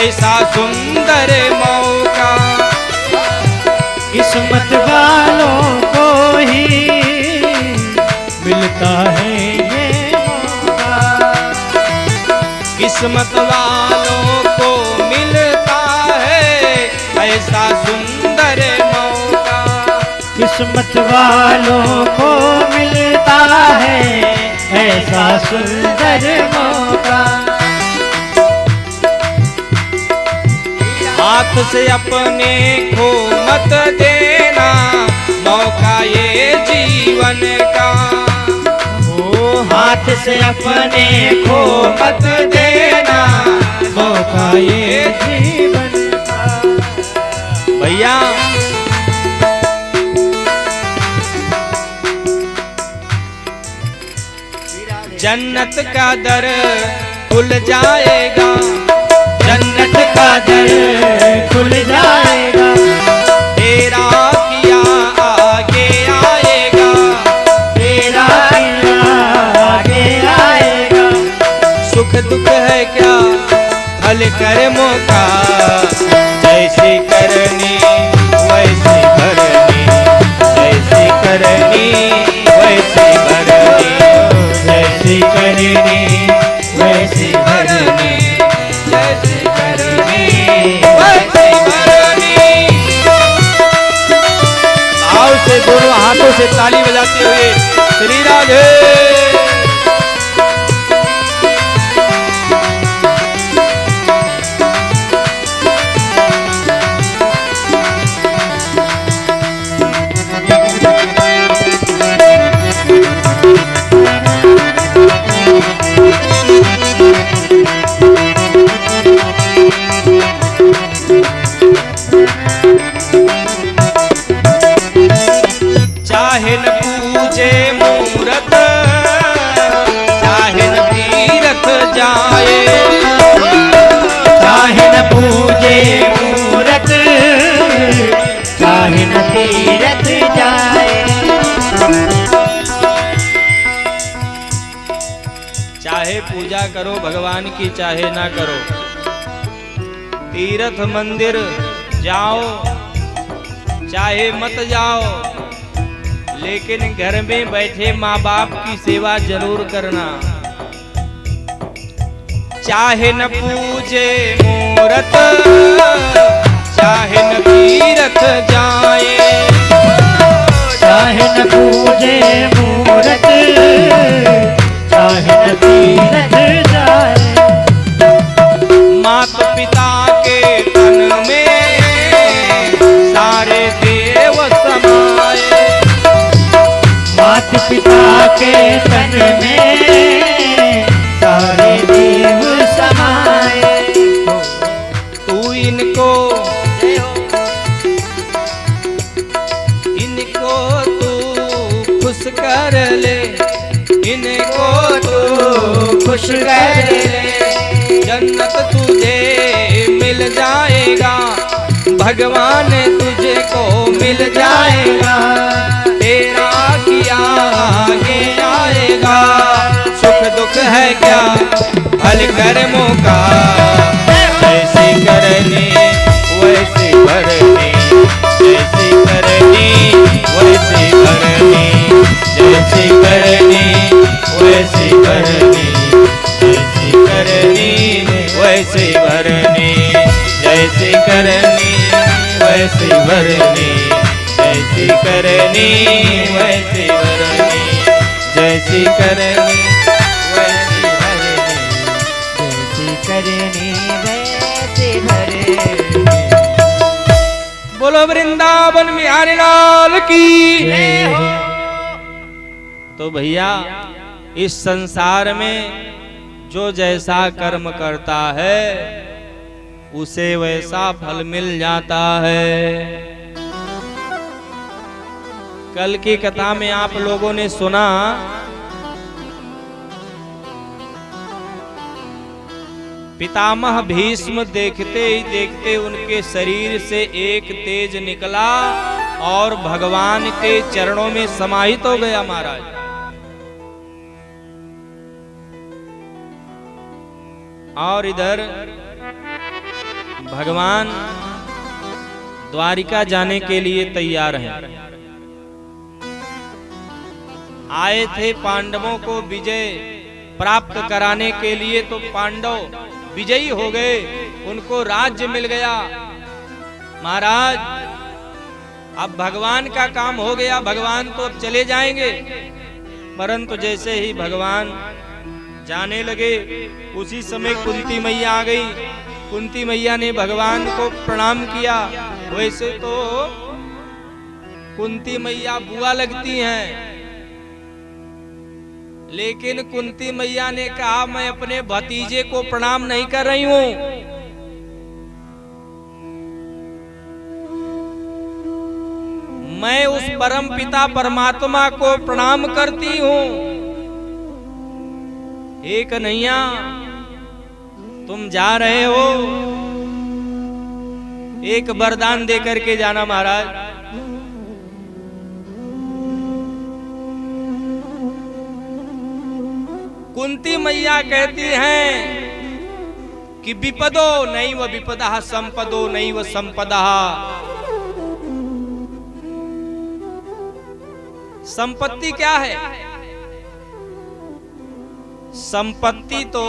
ऐसा सुंदर मौका। किस्मत वालों को ही मिलता है ये मौका। किस्मत वालों को मिलता है ऐसा सुंदर मौका। किस्मत वालों को मिलता है ऐसा सुंदर मौका। हाथ से अपने खो मत देना मौका ये जीवन का। ओ हाथ से अपने खो मत देना मौका ये जीवन का। भैया जन्नत का दर खुल जाएगा। जन्नत का दर खुल जाएगा। तेरा किया आगे आएगा। तेरा किया आगे आएगा। सुख दुख है क्या हल कर्मों का। जैसी करनी वैसी भरनी। जैसी करनी वैसी भरनी। जैसी करनी वैसी भरनी। जैसी करनी वैसी भरनी। भाव से दोनों हाथों से ताली बजाते हुए श्री राधे। चाहे न पूजे मूरत चाहे न तीरथ जाए। चाहे न पूजे मूरत चाहे न तीरथ जाए। चाहे पूजा करो भगवान की चाहे ना करो। तीर्थ मंदिर जाओ चाहे मत जाओ लेकिन घर में बैठे माँ बाप की सेवा जरूर करना। चाहे न पूजे मूरत चाहे न तीरथ जाए। चाहे न पूजे मूरत चाहे न तीरथ जाए। माता पिता के तन में सारे देव समाए। माता पिता के तन में सारे देव समाए। तू इनको तू खुश कर ले। इनको तू खुश कर ले। जन्नत तुझे मिल जाएगा। भगवान तुझे को मिल जाएगा। तेरा किया आगे आएगा। सुख दुख है क्या हल कर्मों का। जैसी करनी वैसी भरनी। जैसी करनी वैसी भरनी। जैसी करनी वैसी भरनी। जैसी करनी वैसी भरनी। जैसी करनी वैसी भरनी। जैसी करनी वैसी भरनी। जैसी करनी वैसी भरनी। जैसी करनी वैसे भरे। बोलो वृंदावन बिहारी लाल की जय हो। तो भैया इस संसार में जो जैसा कर्म करता है उसे वैसा फल मिल जाता है। कल की कथा में आप लोगों ने सुना पितामह भीष्म देखते ही देखते उनके शरीर से एक तेज निकला और भगवान के चरणों में समाहित हो गया महाराज। और इधर भगवान द्वारिका जाने के लिए तैयार हैं। आए थे पांडवों को विजय प्राप्त कराने के लिए, तो पांडव विजयी हो गए, उनको राज्य मिल गया। महाराज अब भगवान का काम हो गया, भगवान तो अब चले जाएंगे। परंतु जैसे ही भगवान जाने लगे उसी समय कुंती मैया आ गई। कुंती मैया ने भगवान को प्रणाम किया। वैसे तो कुंती मैया बुआ लगती हैं, लेकिन कुंती मैया ने कहा मैं अपने भतीजे को प्रणाम नहीं कर रही हूं, मैं उस परम पिता परमात्मा को प्रणाम करती हूं। हे कन्हैया तुम जा रहे हो, एक वरदान दे करके जाना महाराज। कुंती मैया कहती हैं कि विपदो नहीं व विपदा संपदो नहीं व संपदा। संपत्ति क्या है? संपत्ति तो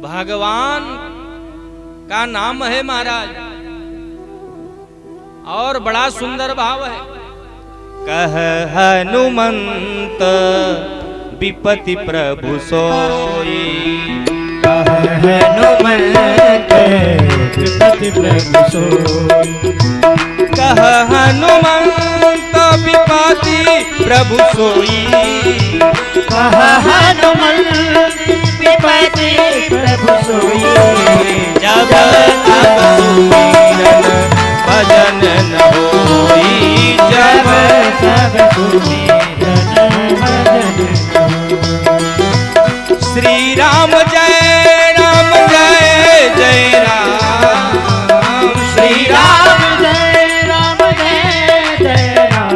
भगवान का नाम है महाराज। और बड़ा सुंदर भाव है, कह हनुमंत विपति प्रभु सोई। हनुमंत विपति प्रभु सोई। कह हनुमंत विपति प्रभु सोई। कह हनुमंत विपति प्रभु सोई। जब तक सुमिरन भजन न होई। जब तक सुमिरन भजन न होई। श्री राम जय राम जय जय राम। श्री राम जय राम जय जय राम।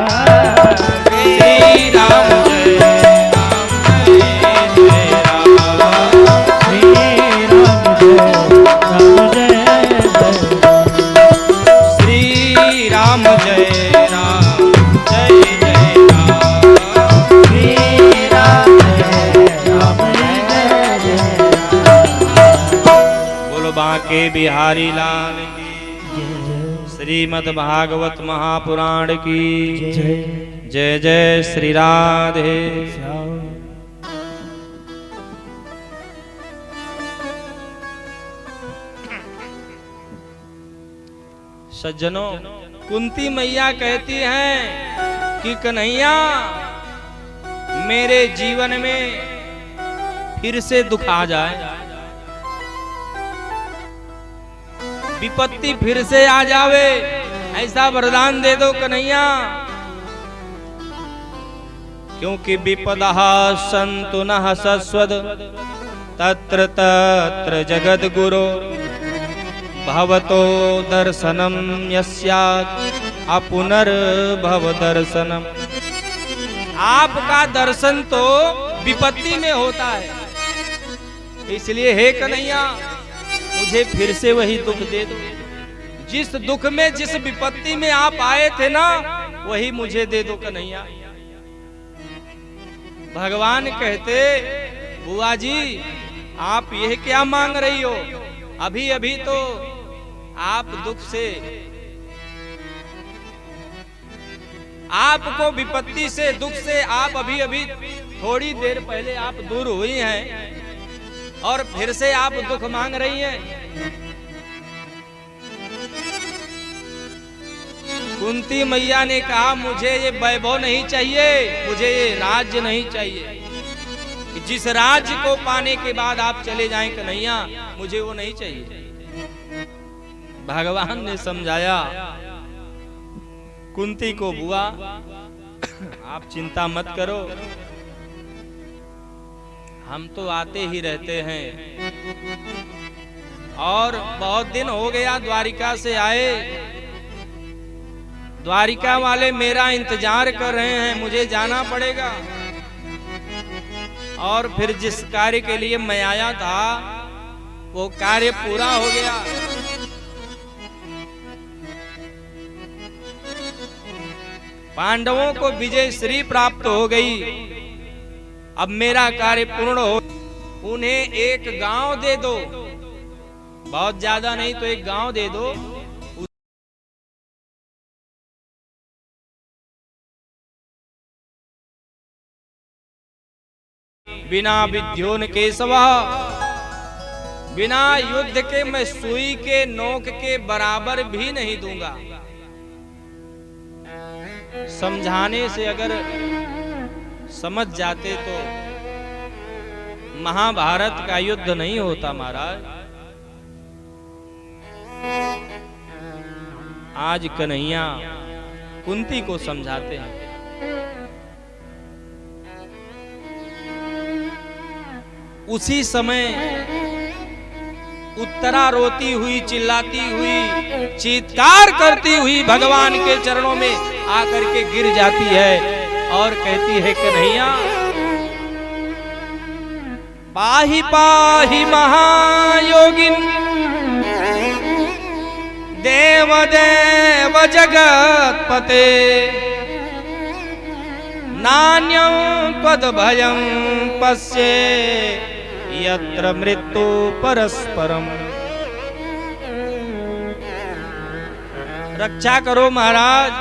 श्री राम जय राम जय राम। श्री राम जय श्री राम जय राम जय जय राम। श्री राम जय राम जय जय राम। बोलो बांके बिहारी लाल की। श्रीमद् भागवत महापुराण की जय जय श्री राधे। सज्जनों, कुंती मैया कहती हैं कि कन्हैया मेरे जीवन में फिर से दुख आ जाए, विपत्ति फिर से आ जावे, ऐसा वरदान दे दो कन्हैया। क्योंकि विपदा संतु नः सस्वद तत्र तत्र जगद गुरो भवतो दर्शनम यस्यात् अपुनर्भव दर्शनम। आपका दर्शन तो विपत्ति में होता है, इसलिए हे कन्हैया मुझे फिर से वही दुख दे दो। जिस दुख में जिस विपत्ति में आप आए थे ना, वही मुझे दे दो कन्हैया। भगवान कहते बुआ जी आप यह क्या मांग रही हो? अभी अभी तो आप दुख से, आपको विपत्ति से दुख से आप अभी अभी थोड़ी देर पहले आप दूर हुई हैं और फिर से आप दुख मांग रही हैं। कुंती मैया ने कहा मुझे ये वैभव नहीं चाहिए, मुझे ये राज्य नहीं चाहिए। जिस राज्य को पाने के बाद आप चले जाएं कन्हैया, मुझे वो नहीं चाहिए। भगवान ने समझाया कुंती को, बुआ आप चिंता मत करो, हम तो आते ही रहते हैं और बहुत दिन हो गया द्वारिका से आए। द्वारिका वाले मेरा इंतजार कर रहे हैं, मुझे जाना पड़ेगा। और फिर जिस कार्य के लिए मैं आया था वो कार्य पूरा हो गया। पांडवों को विजय श्री प्राप्त हो गई। अब मेरा कार्य पूर्ण हो, उन्हें एक गांव दे दो, बहुत ज्यादा नहीं तो एक गांव दे दो। बिना विद्योन केशवा, बिना युद्ध के मैं सुई के नोक के बराबर भी नहीं दूंगा। समझाने से अगर समझ जाते तो महाभारत का युद्ध नहीं होता महाराज। आज कन्हैया कुंती को समझाते हैं। उसी समय उत्तरा रोती हुई, चिल्लाती हुई, चीत्कार करती हुई भगवान के चरणों में आकर के गिर जाती है और कहती है कन्हैया पाहि पाहि महायोगिन देव देव जगतपते नान्यं पद भयं पश्ये यत्र मृत्यु परस्परम। रक्षा करो महाराज,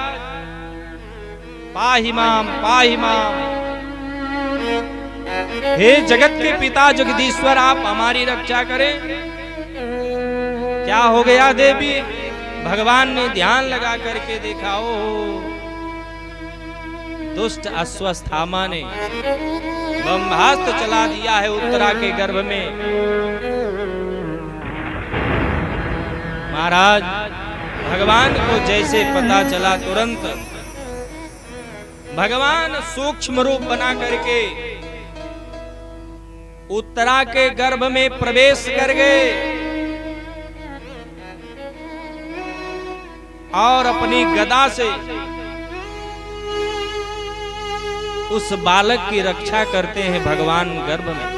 पाहि माम पाहि माम। हे जगत के पिता जगदीश्वर, आप हमारी रक्षा करें। क्या हो गया देवी? भगवान ने ध्यान लगा करके देखा, ओ दुष्ट अश्वस्थामा ने ब्रह्मास्त्र चला दिया है उत्तरा के गर्भ में। महाराज भगवान को जैसे पता चला, तुरंत भगवान सूक्ष्म रूप बना करके उत्तरा के गर्भ में प्रवेश कर गए और अपनी गदा से उस बालक की रक्षा करते हैं भगवान गर्भ में।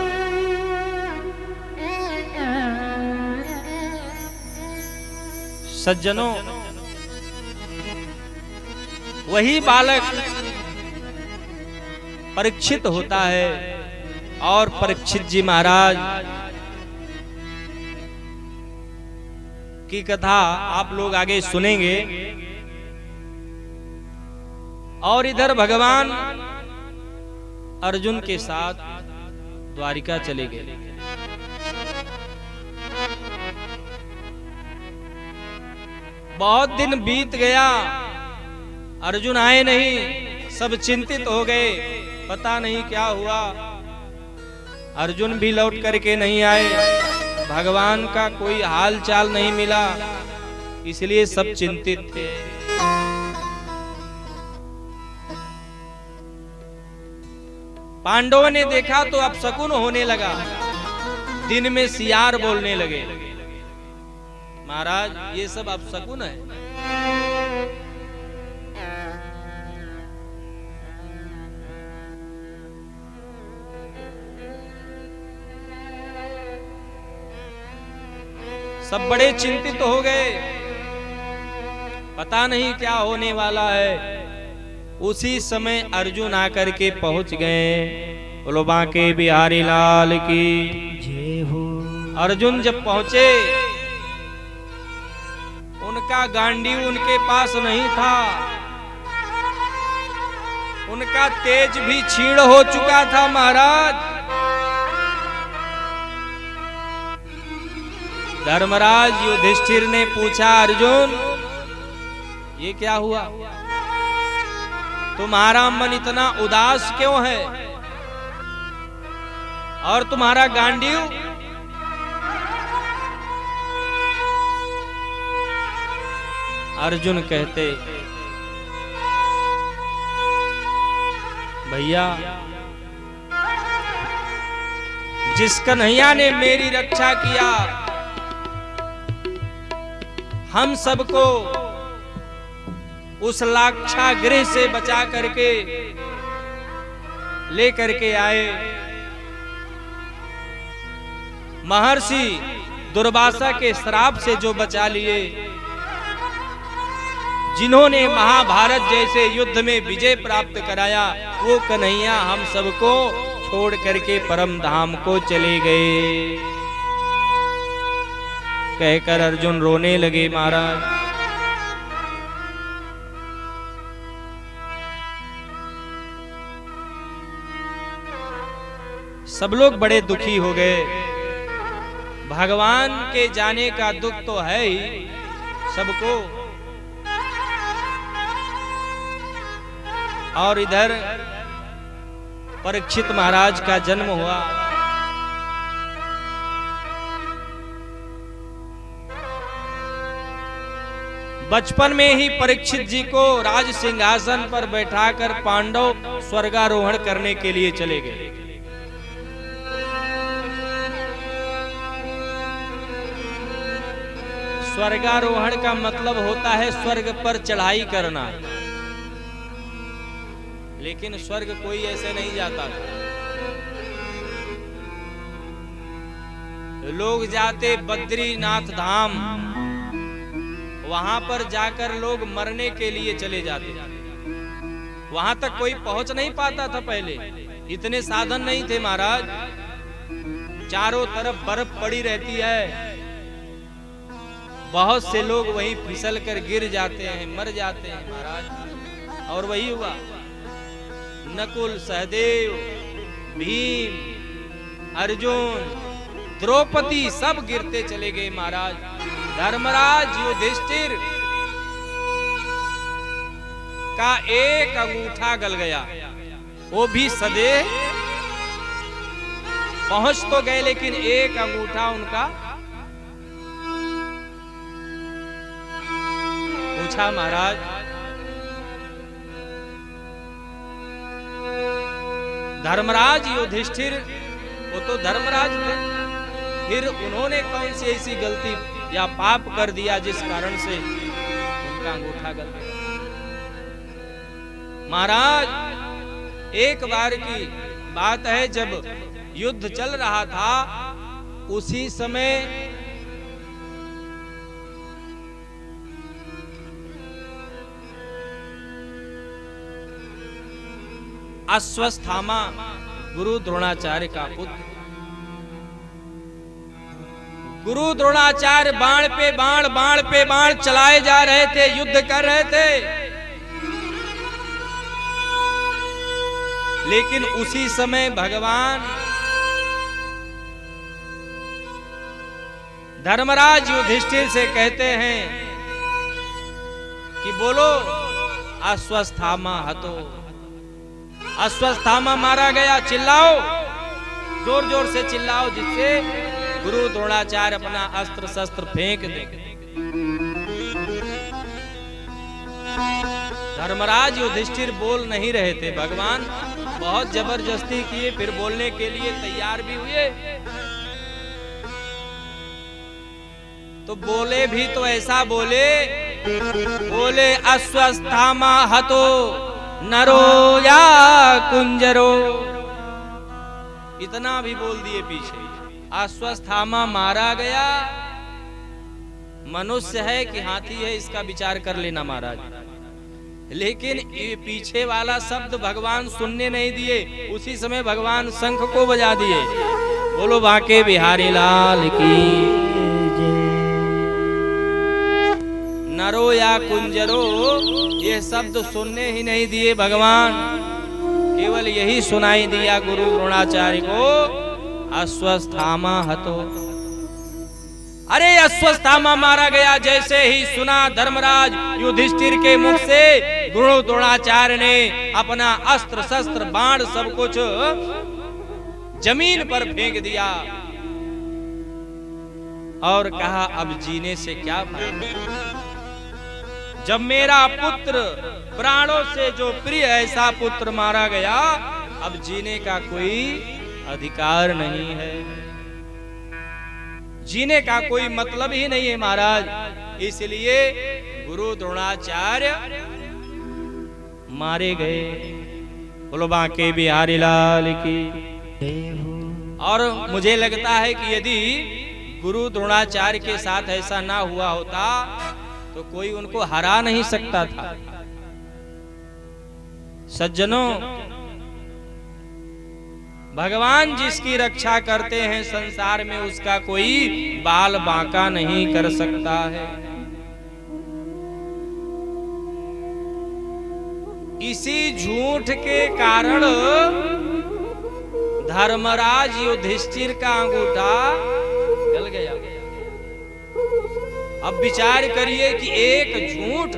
सज्जनों, वही बालक परीक्षित होता है और परीक्षित जी महाराज की कथा आप लोग आगे सुनेंगे। और इधर भगवान अर्जुन के साथ द्वारिका चले गए। बहुत दिन बीत गया, अर्जुन आए नहीं, सब चिंतित हो गए, पता नहीं क्या हुआ। अर्जुन भी लौट करके नहीं आए, भगवान का कोई हाल चाल नहीं मिला, इसलिए सब चिंतित थे। पांडवों ने देखा तो अब शकुन होने लगा, दिन में सियार बोलने लगे। महाराज ये सब अब शकुन है। सब बड़े चिंतित हो गए, पता नहीं क्या होने वाला है। उसी समय अर्जुन आकर के पहुंच गए। बोलो बांके बिहारी लाल की जय हो। अर्जुन जब पहुंचे, उनका गांडीव उनके पास नहीं था, उनका तेज भी क्षीण हो चुका था। महाराज धर्मराज युधिष्ठिर ने पूछा, अर्जुन ये क्या हुआ? तुम्हारा मन इतना उदास क्यों है? और तुम्हारा गांडीव? अर्जुन कहते, भैया जिस कन्हैया ने मेरी रक्षा किया, हम सबको उस लाक्षागृह से बचा करके ले करके आए, महर्षि दुर्वासा के श्राप से जो बचा लिए, जिन्होंने महाभारत जैसे युद्ध में विजय प्राप्त कराया, वो कन्हैया हम सबको छोड़ करके परम धाम को चले गए। कहकर अर्जुन रोने लगे महाराज। सब लोग बड़े दुखी हो गए। भगवान के जाने का दुख तो है ही सबको, और इधर परीक्षित महाराज का जन्म हुआ। बचपन में ही परीक्षित जी को राज सिंहासन पर बैठाकर पांडव स्वर्गारोहण करने के लिए चले गए। स्वर्गारोहण का मतलब होता है स्वर्ग पर चढ़ाई करना, लेकिन स्वर्ग कोई ऐसे नहीं जाता था। लोग जाते बद्रीनाथ धाम, वहां पर जाकर लोग मरने के लिए चले जाते। वहां तक कोई पहुंच नहीं पाता था पहले, इतने साधन नहीं थे महाराज। चारों तरफ बर्फ पड़ी रहती है, बहुत से लोग वहीं फिसल कर गिर जाते हैं, मर जाते हैं महाराज। और वही हुआ, नकुल, सहदेव, भीम, अर्जुन, द्रौपदी सब गिरते चले गए महाराज। धर्मराज युधिष्ठिर का एक अंगूठा गल गया, वो भी सदैव पहुंच तो गए, लेकिन एक अंगूठा उनका। पूछा महाराज, धर्मराज युधिष्ठिर, वो तो धर्मराज थे, फिर उन्होंने कौन सी ऐसी गलती या पाप कर दिया जिस कारण से उनका अंगूठा गल गया? महाराज, एक बार की बात है, जब युद्ध चल रहा था, उसी समय अश्वत्थामा गुरु द्रोणाचार्य का पुत्र, गुरु द्रोणाचार्य बाण पे बाण, बाण पे बाण चलाए जा रहे थे, युद्ध कर रहे थे। लेकिन उसी समय भगवान धर्मराज युधिष्ठिर से कहते हैं कि बोलो अश्वत्थामा हतो। अश्वत्थामा मारा गया, चिल्लाओ, जोर जोर से चिल्लाओ, जिससे गुरु द्रोणाचार्य अपना अस्त्र शस्त्र फेंक दे। धर्मराज युधिष्ठिर बोल नहीं रहे थे, भगवान बहुत जबरदस्ती किए, फिर बोलने के लिए तैयार भी हुए। तो बोले भी तो ऐसा बोले, बोले अश्वत्थामा हतो नरो या कुंजरो, इतना भी बोल दिए पीछे। अश्वत्थामा मारा गया, मनुष्य है कि हाथी है, इसका विचार कर लेना महाराज। लेकिन ये पीछे वाला शब्द भगवान सुनने नहीं दिए, उसी समय भगवान शंख को बजा दिए। बोलो बांके बिहारी लाल की। नरो या कुंजरो, ये शब्द सुनने ही नहीं दिए भगवान, केवल यही सुनाई दिया गुरु द्रोणाचार्य को, अश्वत्थामा हतो। अरे अश्वत्थामा मारा गया जैसे ही सुना धर्मराज युधिष्ठिर के मुख से, गुरु द्रोणाचार्य ने अपना अस्त्र शस्त्र बाण सब कुछ जमीन पर फेंक दिया और कहा अब जीने से क्या फायदा। जब मेरा पुत्र प्राणों से जो प्रिय ऐसा पुत्र मारा गया, अब जीने का कोई अधिकार नहीं है, जीने का कोई मतलब ही नहीं है महाराज। इसलिए गुरु द्रोणाचार्य मारे गए। बोलो बांके बिहारी लाल की। और मुझे लगता है कि यदि गुरु द्रोणाचार्य के साथ ऐसा ना हुआ होता तो कोई उनको हरा नहीं सकता था। सज्जनों, भगवान जिसकी रक्षा करते हैं संसार में उसका कोई बाल बांका नहीं कर सकता है। इसी झूठ के कारण धर्मराज युधिष्ठिर का अंगूठा जल गया। अब विचार करिए कि एक झूठ,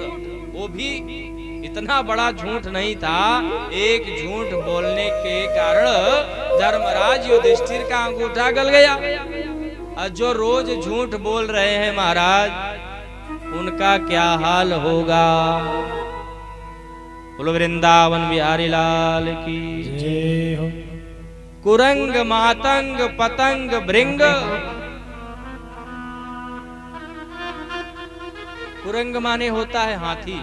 वो भी इतना बड़ा झूठ नहीं था, एक झूठ बोलने के कारण धर्मराज युधिष्ठिर का अंगूठा गल गया। और जो रोज झूठ बोल रहे हैं महाराज, उनका क्या हाल होगा। बोलो वृंदावन बिहारी लाल की जय हो। कुरंग मातंग पतंग भृंग। कुरंग माने होता है हाथी।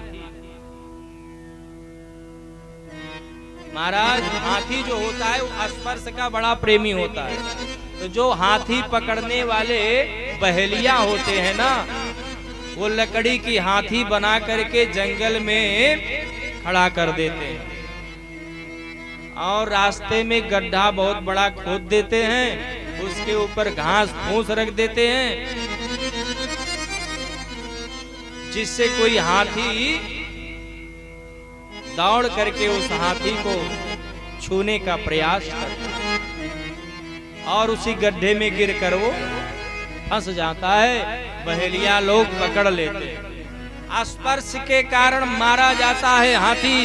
महाराज, हाथी जो होता है वो स्पर्श का बड़ा प्रेमी होता है। तो जो हाथी पकड़ने वाले बहेलिया होते हैं ना, वो लकड़ी की हाथी बना करके जंगल में खड़ा कर देते हैं और रास्ते में गड्ढा बहुत बड़ा खोद देते हैं, उसके ऊपर घास फूस रख देते हैं, जिससे कोई हाथी दौड़ करके उस हाथी को छूने का प्रयास करता और उसी गड्ढे में गिर कर वो फंस जाता है। बहेलिया लोग पकड़ लेते हैं। स्पर्श के कारण मारा जाता है हाथी।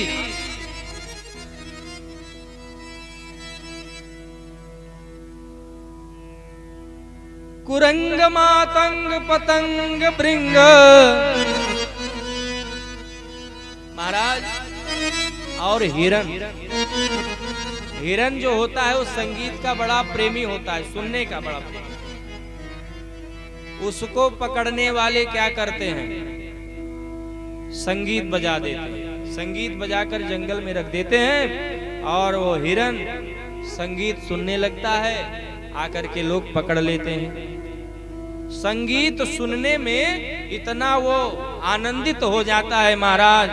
कुरंग मातंग पतंग भृंग। महाराज, और हिरन, हिरन जो होता है वो संगीत का बड़ा प्रेमी होता है, सुनने का बड़ा प्रेमी। उसको पकड़ने वाले क्या करते हैं, संगीत बजा देते हैं। संगीत बजाकर जंगल में रख देते हैं और वो हिरन संगीत सुनने लगता है, आकर के लोग पकड़ लेते हैं। संगीत सुनने में इतना वो आनंदित हो जाता है महाराज,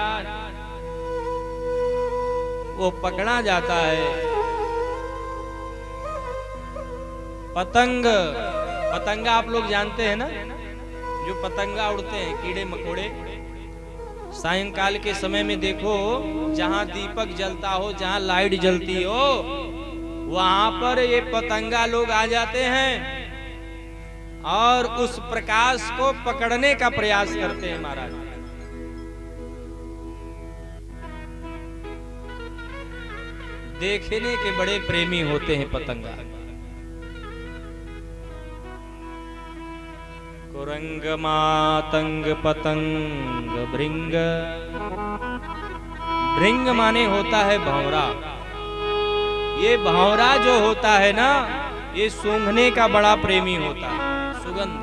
वो पकड़ा जाता है। पतंग, पतंगा आप लोग जानते हैं ना, जो पतंगा उड़ते हैं, कीड़े मकोड़े। सायंकाल के समय में देखो, जहां दीपक जलता हो, जहां लाइट जलती हो, वहां पर ये पतंगा लोग आ जाते हैं और उस प्रकाश को पकड़ने का प्रयास करते हैं महाराज। देखने के बड़े प्रेमी होते हैं पतंगा। कुरंग मातंग पतंग भृंग। भृंग माने होता है भंवरा। ये भंवरा जो होता है ना, ये सूंघने का बड़ा प्रेमी होता है, सुगंध।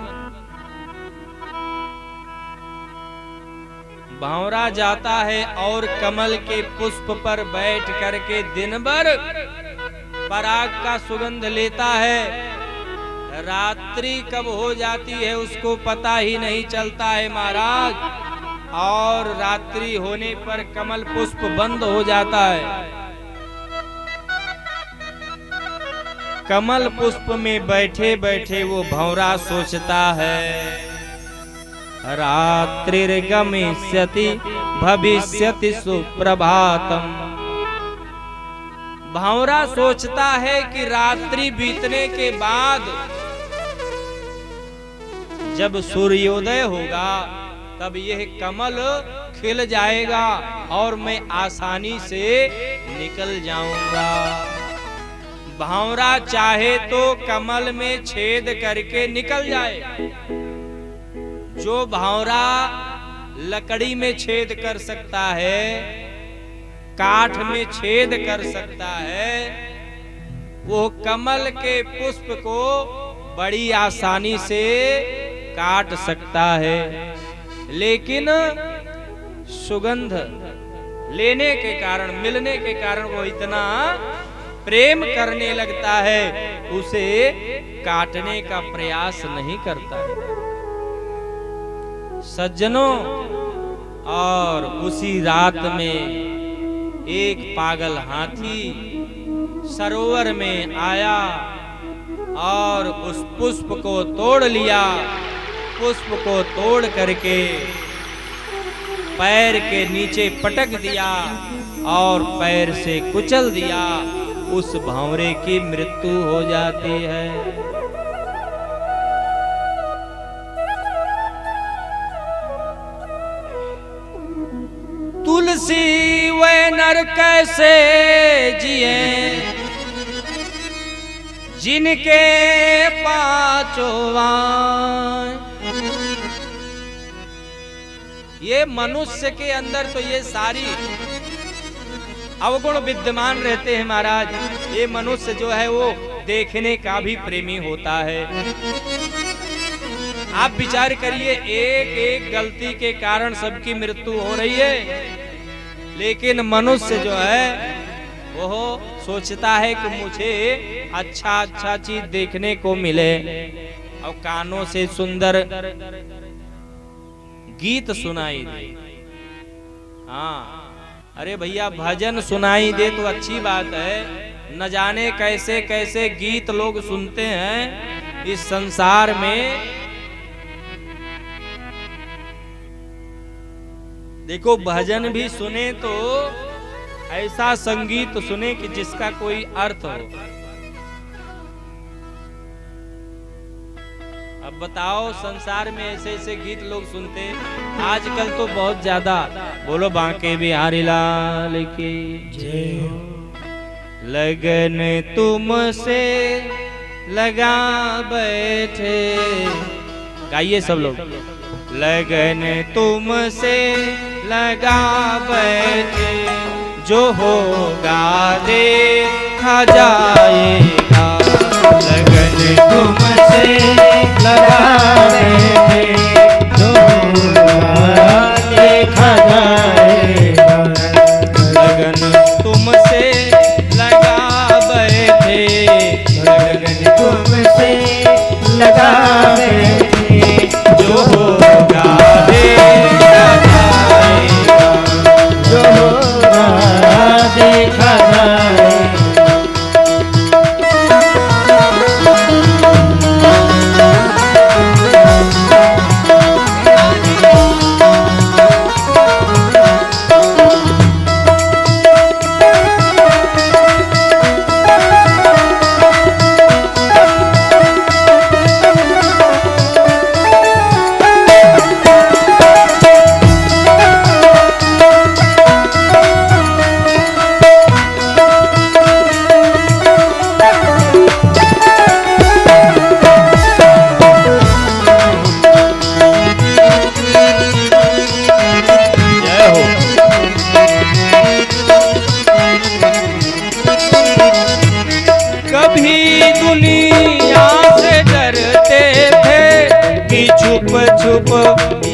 भंवरा जाता है और कमल के पुष्प पर बैठ करके दिन भर पराग का सुगंध लेता है। रात्रि कब हो जाती है उसको पता ही नहीं चलता है महाराज, और रात्रि होने पर कमल पुष्प बंद हो जाता है। कमल पुष्प में बैठे बैठे वो भंवरा सोचता है, रात्रिर्गमिष्यति भविष्यति सुप्रभातम। भंवरा सोचता है कि रात्रि बीतने के बाद जब सूर्योदय होगा तब यह कमल खिल जाएगा और मैं आसानी से निकल जाऊंगा। भंवरा चाहे तो कमल में छेद करके निकल जाए। जो भंवरा लकड़ी में छेद कर सकता है, काठ में छेद कर सकता है, वो कमल के पुष्प को बड़ी आसानी से काट सकता है। लेकिन सुगंध लेने के कारण, मिलने के कारण वो इतना प्रेम करने लगता है उसे काटने का प्रयास नहीं करता है। सज्जनों, और उसी रात में एक पागल हाथी सरोवर में आया और उस पुष्प को तोड़ लिया। पुष्प को तोड़ करके पैर के नीचे पटक दिया और पैर से कुचल दिया। उस भंवरे की मृत्यु हो जाती है। तुलसी वे नर कैसे जिए जिनके पांचों वाण। ये मनुष्य के अंदर तो ये सारी अवगुण विद्यमान रहते हैं महाराज। ये मनुष्य जो है वो देखने का भी प्रेमी होता है। आप विचार करिए, एक एक गलती के कारण सबकी मृत्यु हो रही है, लेकिन मनुष्य जो है वो सोचता है कि मुझे अच्छा अच्छा चीज देखने को मिले और कानों से सुंदर गीत सुनाई दे। हाँ, अरे भैया भजन सुनाई दे तो अच्छी बात है। न जाने कैसे कैसे गीत लोग सुनते हैं इस संसार में। देखो, भजन भी सुने तो ऐसा संगीत सुने कि जिसका कोई अर्थ हो। अब बताओ, संसार में ऐसे ऐसे गीत लोग सुनते आजकल तो बहुत ज्यादा। बोलो बांके बिहारी लाल की जय हो। लगन तुमसे लगा बैठे, गाइए सब लोग। लगन तुमसे लगा बैठे, जो होगा देखा जाएगा। लगन तुमसे लगा बैठे, जो होगा देखा जाएगा। लगन तुमसे लगा बैठे, लगन तुमसे लगा बैठे, जो होगा देखा जाएगा। जो होगा देखा जाएगा।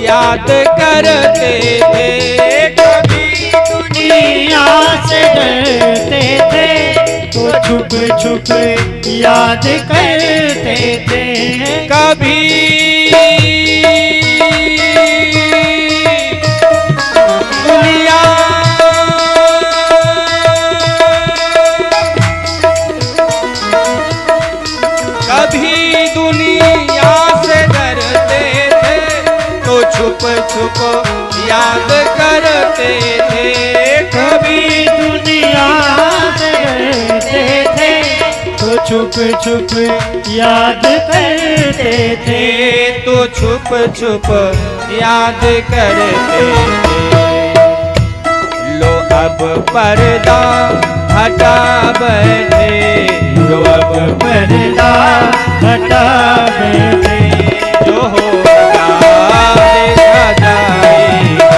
याद करते थे, कभी दुनिया से डरते थे, तो छुप छुप याद करते थे। कभी दुनिया कभी दुनिया से डरते थे, तो छुप छुप याद करते थे। कभी दुनिया से डरते थे, तो छुप छुप याद करते थे, तो छुप छुप याद करते थे। लो अब पर्दा हटा बैठे, लो अब पर्दा हटा बैठे, जो होगा देखा जाएगा।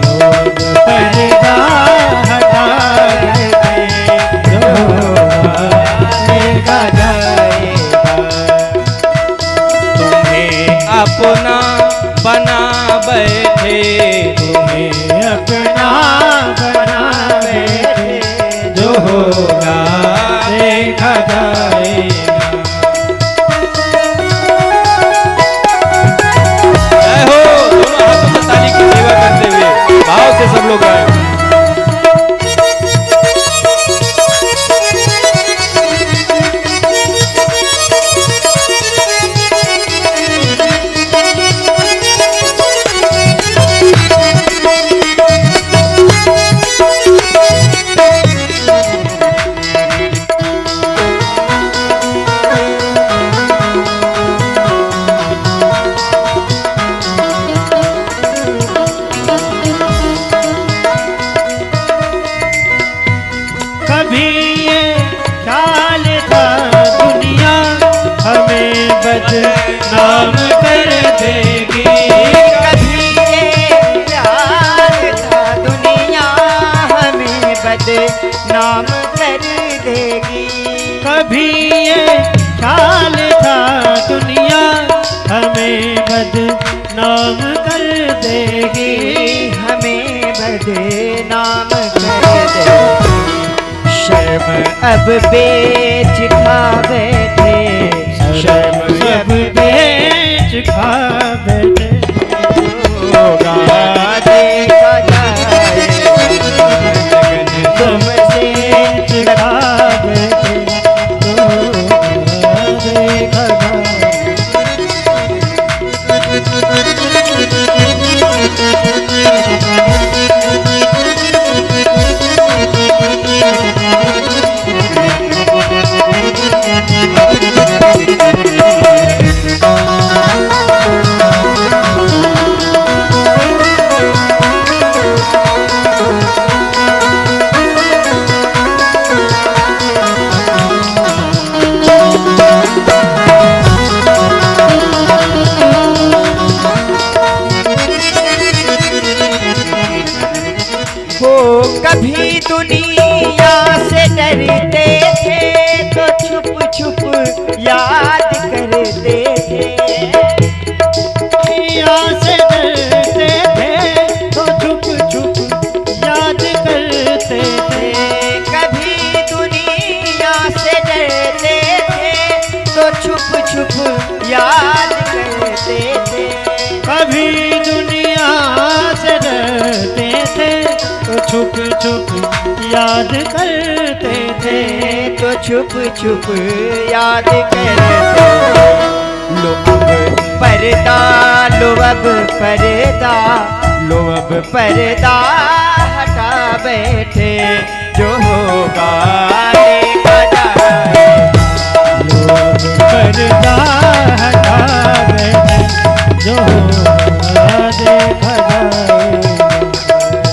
लो अब पर्दा हटा बैठे, जो होगा देखा जाएगा। तुम्हें अपना बना बैठे, तुम्हें अपना बना बैठे, जो होगा देखा जाएगा। देगी, हमें बदनाम कर दे। शर्म अब बेच खा बैठे, शर्म सब बेच खा बैठे, होगा देखा जाएगा, तुमसे खा बैठे, देखा जाए। वो कभी दुनिया से डरते थे तो छुप छुप याद करते थे। दुनिया से डरते थे तो छुप छुप याद करते थे, कभी दुनिया से डरते थे तो छुप छुप याद करते थे। कभी दुनिया से डरते थे तो छुप छुप याद करते थे, तो छुप छुप याद करते। लो अब पर्दा, लो अब पर्दा, लो अब पर्दा हटा बैठे, जो होगा देखा जाए। पर्दा हटा बैठे, जो होगा देखा जाएगा।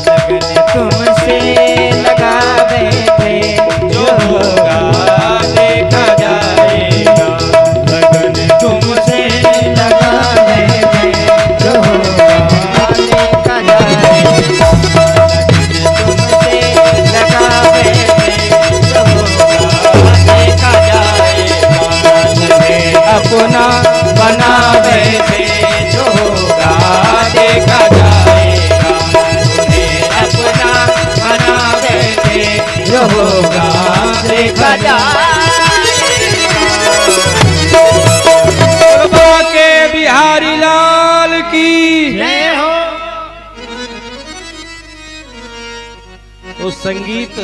लगन तुमसे लगा बैठे, जो होगा देखा जाएगा। लगन तुमसे लगा बैठे, जो होगा देखा जाएगा। तुमसे लगा बैठे, जो होगा देखा जाएगा। अपना बना बैठे, जो होगा देखा जाएगा। अपना बना बैठे, जो होगा देखा जाएगा। के बिहारी लाल की जय हो। तो संगीत